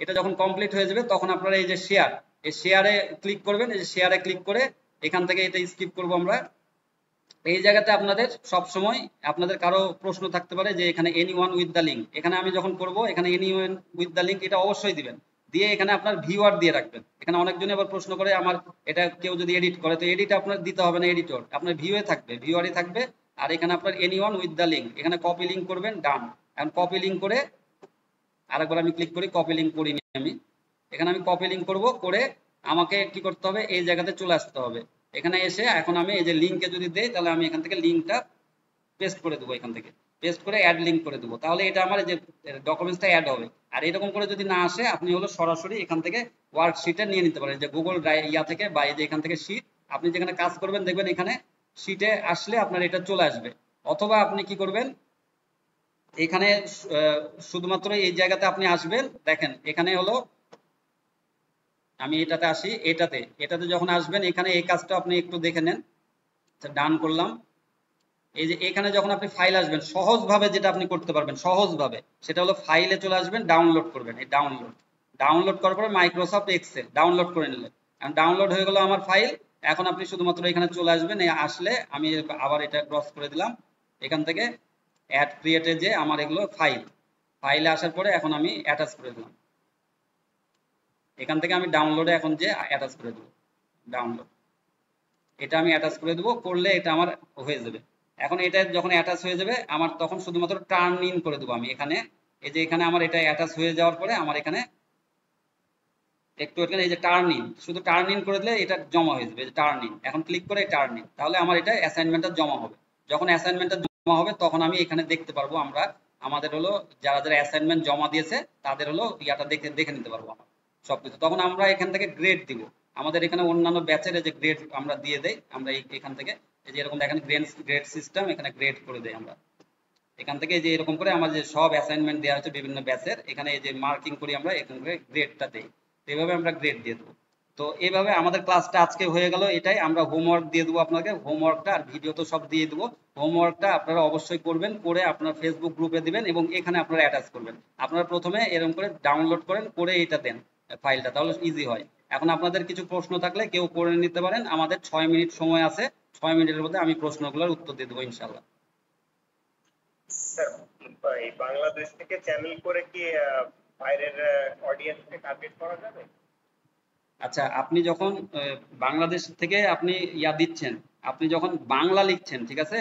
এটা যখন কমপ্লিট হয়ে যাবে তখন আপনারা এই যে শেয়ার, এই শেয়ারে ক্লিক করবেন। এই যে শেয়ারে ক্লিক করে এখান থেকে এটা স্কিপ করব আমরা। এই জায়গাতে আপনাদের সব সময় আপনাদের কারো প্রশ্ন থাকতে পারে যে এখানে এনিওয়ান উইথ দ্য লিঙ্ক, এখানে আমি যখন করব এখানে এনিওয়ান উইথ দ্য লিঙ্ক এটা অবশ্যই দিবেন। দিয়ে এখানে আপনার ভিউয়ার দিয়ে রাখবেন। এখানে অনেকজনই আবার প্রশ্ন করে আমার এটা কেউ যদি এডিট করে, তো এডিট আপনার দিতে হবে না, এডিটর আপনার ভিউয়ে থাকবে, ভিউয়ারই থাকবে। আর এখানে আপনার এনিওয়ান উইথ দ্য লিঙ্ক, এখানে কপি লিঙ্ক করবেন, ডান। এখন কপি লিঙ্ক করে আরেকবার আমি ক্লিক করি, কপি লিঙ্ক করিনি আমি, এখানে আমি কপি লিঙ্ক করব, করে আমাকে কি করতে হবে, এই জায়গাতে চলে আসতে হবে। এখানে এসে এখন আমি এই যে লিঙ্কে যদি দেই তাহলে আমি এখান থেকে লিঙ্কটা পেস্ট করে দেবো, এখান থেকে পেস্ট করে অ্যাড লিঙ্ক করে দেবো, তাহলে এটা আমার যে ডকুমেন্টসটা অ্যাড হবে। আর এরকম করে যদি না আসে আপনি হলো সরাসরি এখান থেকে ওয়ার্কশিটে নিয়ে নিতে পারেন, যে গুগল ড্রাইভ ইয়া থেকে বা এই যে এখান থেকে শিট, আপনি যেখানে কাজ করবেন দেখবেন এখানে শিটে আসলে আপনার এটা চলে আসবে। অথবা আপনি কি করবেন, এখানে শুধুমাত্র এই জায়গাতে আপনি আসবেন, দেখেন এখানে হলো আমি এটাতে আসি, এটাতে যখন আসবেন এখানে এই কাজটা আপনি একটু দেখে নেন। ডান করলাম, এই যে এখানে যখন আপনি ফাইল আসবেন, সহজভাবে যেটা আপনি করতে পারবেন সহজভাবে সেটা হলো ফাইলে চলে আসবেন, ডাউনলোড করবেন। এই ডাউনলোড করার পরে মাইক্রোসফট এক্সেল ডাউনলোড করে নিলেন। ডাউনলোড হয়ে গেল আমার ফাইল। এখন আপনি শুধুমাত্র এখানে চলে আসবেন। এই আসলে আমি আবার এটা ক্রস করে দিলাম। এখান থেকে অ্যাড ক্রিয়েটে যে আমার এগুলো ফাইলে আসার পরে এখন আমি অ্যাটাচ করে দিলাম। এখান থেকে আমি ডাউনলোডে এখন যে অ্যাটাচ করে দেবো, ডাউনলোড এটা আমি অ্যাটাচ করে দেবো, করলে এটা আমার হয়ে যাবে। এখন এটা যখন অ্যাটাচ হয়ে যাবে আমার তখন শুধুমাত্র টার্ন ইন করে দেবো আমি এখানে। এই যে এখানে আমার এটা অ্যাটাচ হয়ে যাওয়ার পরে আমার এখানে একটু এখানে এই যে টার্ন ইন, শুধু টার্ন ইন করে দিলে এটা জমা হয়ে যাবে। টার্ন ইন এখন ক্লিক করে টার্ন ইন, তাহলে আমার এটা অ্যাসাইনমেন্টটা জমা হবে। যখন অ্যাসাইনমেন্টটা জমা হবে তখন আমি এখানে দেখতে পারবো আমরা আমাদের হলো যারা যারা অ্যাসাইনমেন্ট জমা দিয়েছে তাদের হলো ইয়াটা দেখে নিতে পারবো আমরা সবকিছু। তখন আমরা এখান থেকে গ্রেড দিব। আমাদের এখানে অন্যান্য ব্যাচের যে গ্রেড আমরা দিয়ে দেই, আমরা এখান থেকে এই যে এরকম দেখেন গ্রেড সিস্টেম, এখানে গ্রেড করে দেই আমরা এখান থেকে। যে এরকম করে আমার যে সব অ্যাসাইনমেন্ট দেওয়া হচ্ছে বিভিন্ন ব্যাচের, এখানে এই যে মার্কিং করি আমরা, এখান থেকে গ্রেডটা দেই। এইভাবে আমরা গ্রেড দিয়ে দেবো। তো এইভাবে আমাদের ক্লাসটা আজকে হয়ে গেল। এটাই আমরা হোমওয়ার্ক দিয়ে দেবো আপনাকে, হোমওয়ার্কটা আর ভিডিও তো সব দিয়ে দেবো। হোমওয়ার্কটা আপনারা অবশ্যই করবেন, করে আপনার ফেসবুক গ্রুপে দিবেন এবং এখানে আপনারা অ্যাটাচ করবেন। আপনারা প্রথমে এরকম করে ডাউনলোড করেন, করে এটা দেন ফাইলটা, তাহলে ইজি হয়। এখন আপনাদের কিছু প্রশ্ন থাকলে কেউ করে নিতে পারেন। আমাদের 6 মিনিট সময় আছে, 6 মিনিটের মধ্যে আমি প্রশ্নগুলোর উত্তর দিয়ে দেবো ইনশাল্লাহ। স্যার এই বাংলাদেশ থেকে চ্যানেল করে কি বাইরের অডিয়েন্সকে টার্গেট করা যাবে? আচ্ছা, আপনি যখন বাংলাদেশ থেকে আপনি ইয়া দিচ্ছেন, আপনি যখন বাংলা লিখছেন, ঠিক আছে,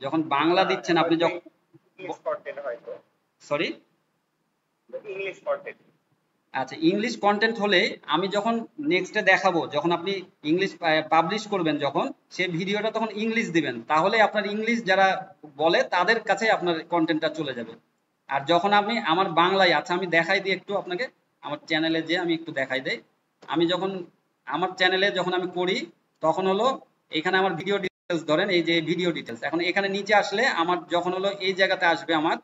যখন বাংলা দিচ্ছেন আপনি যখন ইংলিশ কন্টেন্ট হয়তো, সরি ইংলিশ কন্টেন্ট। আচ্ছা, ইংলিশ কন্টেন্ট হলে আমি যখন নেক্সটে দেখাবো, যখন আপনি ইংলিশ পাবলিশ করবেন, যখন সেই ভিডিওটা তখন ইংলিশ দিবেন, তাহলে আপনার ইংলিশ যারা বলে তাদের কাছে আপনার কন্টেন্টটা চলে যাবে। আর যখন আপনি আমার বাংলায়, আচ্ছা আমি দেখাই দিই একটু আপনাকে আমার চ্যানেলে, যে আমি একটু দেখাই দেই। আমি যখন আমার চ্যানেলে যখন আমি করি তখন হলো এখানে আমার ভিডিও ডিটেলস, ধরেন এই যে ভিডিও ডিটেলস, এখন এখানে নিচে আসলে আমার যখন হলো এই জায়গাতে আসবে আমার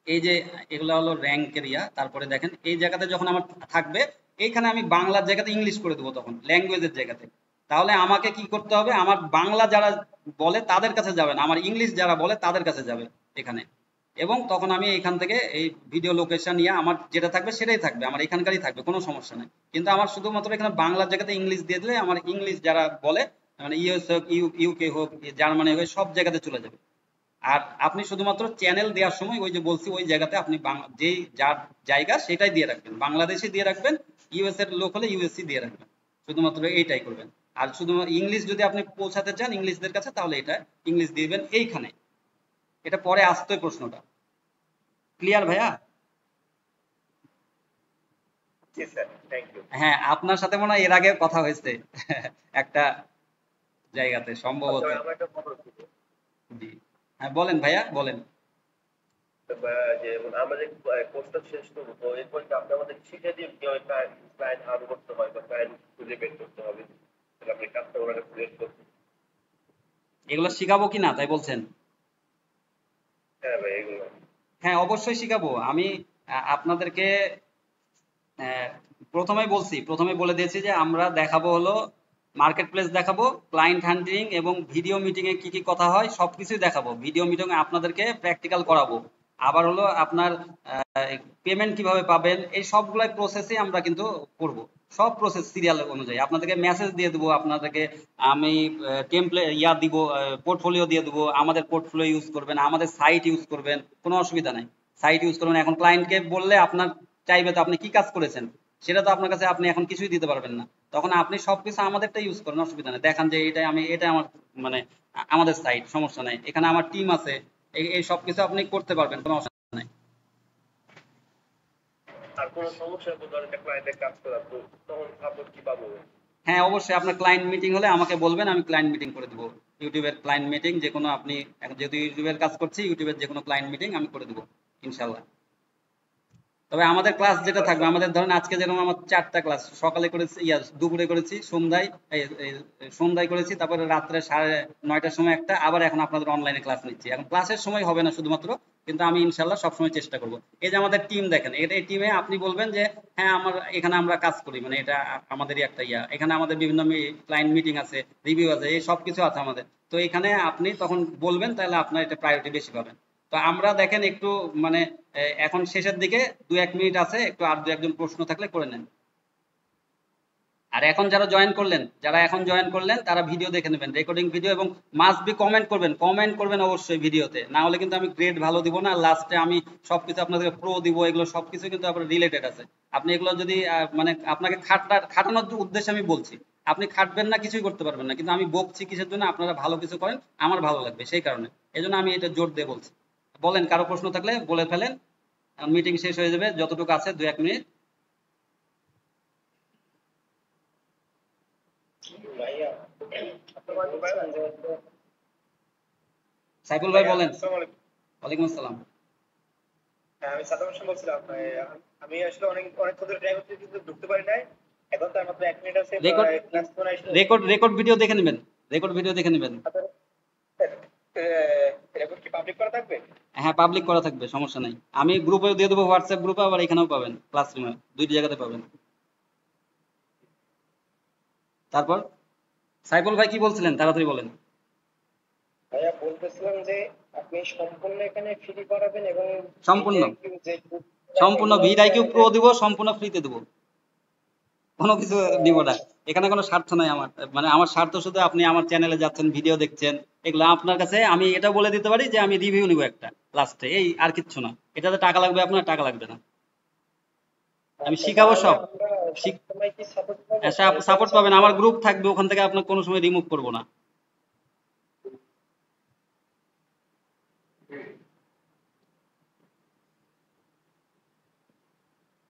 এই যে এগুলো হলো র্যাঙ্ক এরিয়া, তারপরে দেখেন এই জায়গাতে যখন আমার থাকবে এইখানে আমি বাংলার জায়গাতে ইংলিশ করে দেবো তখন ল্যাঙ্গুয়েজের জায়গাতে। তাহলে আমাকে কি করতে হবে, আমার বাংলা যারা বলে তাদের কাছে যাবে না, আমার ইংলিশ যারা বলে তাদের কাছে যাবে এখানে। এবং তখন আমি এখান থেকে এই ভিডিও লোকেশন নিয়ে আমার যেটা থাকবে সেটাই থাকবে, আমার এখানকারই থাকবে, কোনো সমস্যা নেই। কিন্তু আমার শুধুমাত্র এখানে বাংলার জায়গাতে ইংলিশ দিয়ে দিলে আমার ইংলিশ যারা বলে, মানে ইউএস হোক ইউকে হোক জার্মানি হোক সব জায়গাতে চলে যাবে। আর আপনি শুধুমাত্র চ্যানেল দেওয়ার সময় ওই যে বলছি ওই জায়গাতে আপনি যেই যার জায়গা সেটাই দিয়ে রাখবেন, বাংলাদেশে দিয়ে রাখবেন, ইউএস এর লোক হলে ইউএসসি দিয়ে রাখবেন, শুধুমাত্র এইটাই করবেন। আর শুধুমাত্র ইংলিশ যদি আপনি পৌঁছাতে চান ইংলিশদের কাছে, তাহলে এটা ইংলিশ দিয়ে দিবেন এইখানে। এটা পরে আসতো প্রশ্নটা। ক্লিয়ার ভাইয়া? জি স্যার, থ্যাংক ইউ। হ্যাঁ, আপনার সাথে মনে হয় এর আগে কথা হয়েছে একটা জায়গাতে সম্ভবত। আমার একটা খবর ছিল জি হ্যাঁ, বলেন ভাইয়া বলেন। যে আমাদের কোর্সটা শেষ করবো, তো এরপর আপনি আমাদের শিখে দিয়ে কিভাবে ক্লায়েন্ট আর্ন করতে হয় বা ক্লায়েন্ট খুঁজে বের করতে হবে, আপনি কাস্টমারকে ক্রিয়েট করতে। এগুলো শিখাবো কিনা তাই বলছেন? হ্যাঁ ভাই, এগুলো হ্যাঁ অবশ্যই শিখাবো আমি। আপনাদেরকে প্রথমে বলে দিয়েছি যে আমরা দেখাবো হলো মার্কেট প্লেস দেখাবো, ক্লায়েন্ট হান্টিং এবং ভিডিও মিটিং এ কি কি কথা হয় সবকিছুই দেখাবো। ভিডিও মিটিং এ আপনাদেরকে প্র্যাকটিক্যাল করাবো। আবার হলো আপনার পেমেন্ট কিভাবে পাবেন, এই সবগুলাই প্রসেসই আমরা কিন্তু করব। সব প্রসেস সিরিয়াল অনুযায়ী আপনাদেরকে মেসেজ দিয়ে দেবো, আপনাদেরকে আমি টেমপ্লেট দিব, পোর্টফোলিও দিয়ে দেবো, আমাদের পোর্টফোলিও ইউজ করবেন, আমাদের সাইট ইউজ করবেন, কোনো অসুবিধা নাই, সাইট ইউজ করবেন। এখন ক্লায়েন্টকে বললে আপনার চাইবে তো আপনি কি কাজ করেছেন, সেটা তো আপনার কাছে আপনি এখন কিছুই দিতে পারবেন না, তখন আপনি সবকিছু আমাদেরটা ইউজ করেন, অসুবিধা নেই। দেখান যে এটা আমার মানে আমাদের সাইট, সমস্যা নাই, এখানে আমার টিম আছে, এই সবকিছু আপনি করতে পারবেন, কোনো অসুবিধা নাই। আর কোনো সমস্যা হলে ধরেন একটা ক্লায়েন্টের কাজ করা, তো তখন সাপোর্ট কি পাবো? হ্যাঁ অবশ্যই, আপনার ক্লায়েন্ট মিটিং হলে আমাকে বলবেন, আমি ক্লায়েন্ট মিটিং করে দেবো। ইউটিউবের ক্লায়েন্ট মিটিং যে কোনো, আপনি যেহেতু ইউটিউবের কাজ করছি, ইউটিউবের যে কোনো ক্লায়েন্ট মিটিং আমি করে দেবো ইনশাল্লাহ। তবে আমাদের ক্লাস যেটা থাকবে, আমাদের ধরেন আজকে যেরকম আমার 4টা ক্লাস, সকালে করেছি, দুপুরে করেছি, সন্ধ্যায় করেছি, তারপরে রাত্রে 9:30টার সময় একটা, আবার এখন আপনাদের অনলাইনে ক্লাস নিচ্ছি। এখন ক্লাসের সময় হবে না শুধুমাত্র, কিন্তু আমি ইনশাল্লাহ সবসময় চেষ্টা করব। এই যে আমাদের টিম দেখেন, এই টিমে আপনি বলবেন যে হ্যাঁ আমার এখানে আমরা কাজ করি, মানে এটা আমাদেরই একটা এখানে আমাদের বিভিন্ন ক্লায়েন্ট মিটিং আছে, রিভিউ আছে, এই সব কিছু আছে আমাদের। তো এখানে আপনি তখন বলবেন, তাহলে আপনার এটা প্রায়োরিটি বেশি পাবেন। তো আমরা দেখেন একটু মানে এখন শেষের দিকে 2-1 মিনিট আছে, একটু আর 2-1 জন প্রশ্ন থাকলে করে নেন। আর এখন যারা এখন জয়েন করলেন তারা ভিডিও দেখে নেবেন, রেকর্ডিং ভিডিও, এবং মাস্ট বি কমেন্ট করবেন অবশ্যই ভিডিওতে, না হলে কিন্তু আমি গ্রেড ভালো দিব না, লাস্টে আমি সবকিছু আপনাদের প্রো দিব, এগুলো সবকিছু কিন্তু আপনার রিলেটেড আছে। আপনি এগুলো যদি মানে আপনাকে খাটানোর উদ্দেশ্যে আমি বলছি, আপনি খাটবেন না, কিছুই করতে পারবেন না, কিন্তু আমি বকছি কিসের জন্য, আপনারা ভালো কিছু করেন, আমার ভালো লাগবে সেই কারণে, এই জন্য আমি এটা জোর দিয়ে বলছি। বলেন, কারো প্রশ্ন থাকলে বলে ফেলেন, মিটিং শেষ হয়ে যাবে, যতটুকু আছে 2-1 মিনিট। ভাইয়া আপনি বলছেন যে সাইফুল ভাই ভাইয়া বলেন। আসসালামু আলাইকুম। ওয়ালাইকুম আসসালাম। হ্যাঁ, আমি সাদ্দাম হোসেন বলছিলাম। আমি আসলে অনেক অনেক ধরে ট্রাই করছি কিন্তু ঢুকতে পারি নাই। এখন তার মাত্র 1 মিনিট আছে, রেকর্ড ক্লাস করে আসলে রেকর্ড ভিডিও দেখে নেবেন, রেকর্ড ভিডিও দেখে নেবেন। রেকর্ড কি পাবলিক করা থাকবে? হ্যাঁ, পাবলিক করা থাকবে, সমস্যা নাই। আমি গ্রুপেও দিয়ে দেবো, হোয়াটসঅ্যাপ গ্রুপে, আবার এখানেও পাবেন, ক্লাসরুমে, দুইটি জায়গাতে পাবেন। তারপর সাইফুল ভাই কি বলছিলেন, তাড়াতাড়ি বলেন। ভাইয়া বলতেছিলাম যে আপনি সম্পূর্ণ এখানে ফ্রি করাবেন এবং সম্পূর্ণ যে সম্পূর্ণ ভিআইকিউ প্রো দিব, সম্পূর্ণ ফ্রিতে দেবো, কোনো কিছু নিব না। এখানে কোনো স্বার্থ নাই আমার, মানে আমার স্বার্থ শুধু আপনি আমার চ্যানেলে যাচ্ছেন, ভিডিও দেখছেন, এগুলো আপনার কাছে আমি এটা বলে দিতে পারি যে আমি রিভিউ নিব একটা লাস্টে, এই আর কিচ্ছু না। এটাতে টাকা লাগবে আপনার, টাকা লাগবে না, আমি শিখাবো সব। সবসময় কি সাপোর্ট পাবো? সাপোর্ট পাবেন, আমার গ্রুপ থাকবে, ওখান থেকে আপনার কোনো সময় রিমুভ করবো না।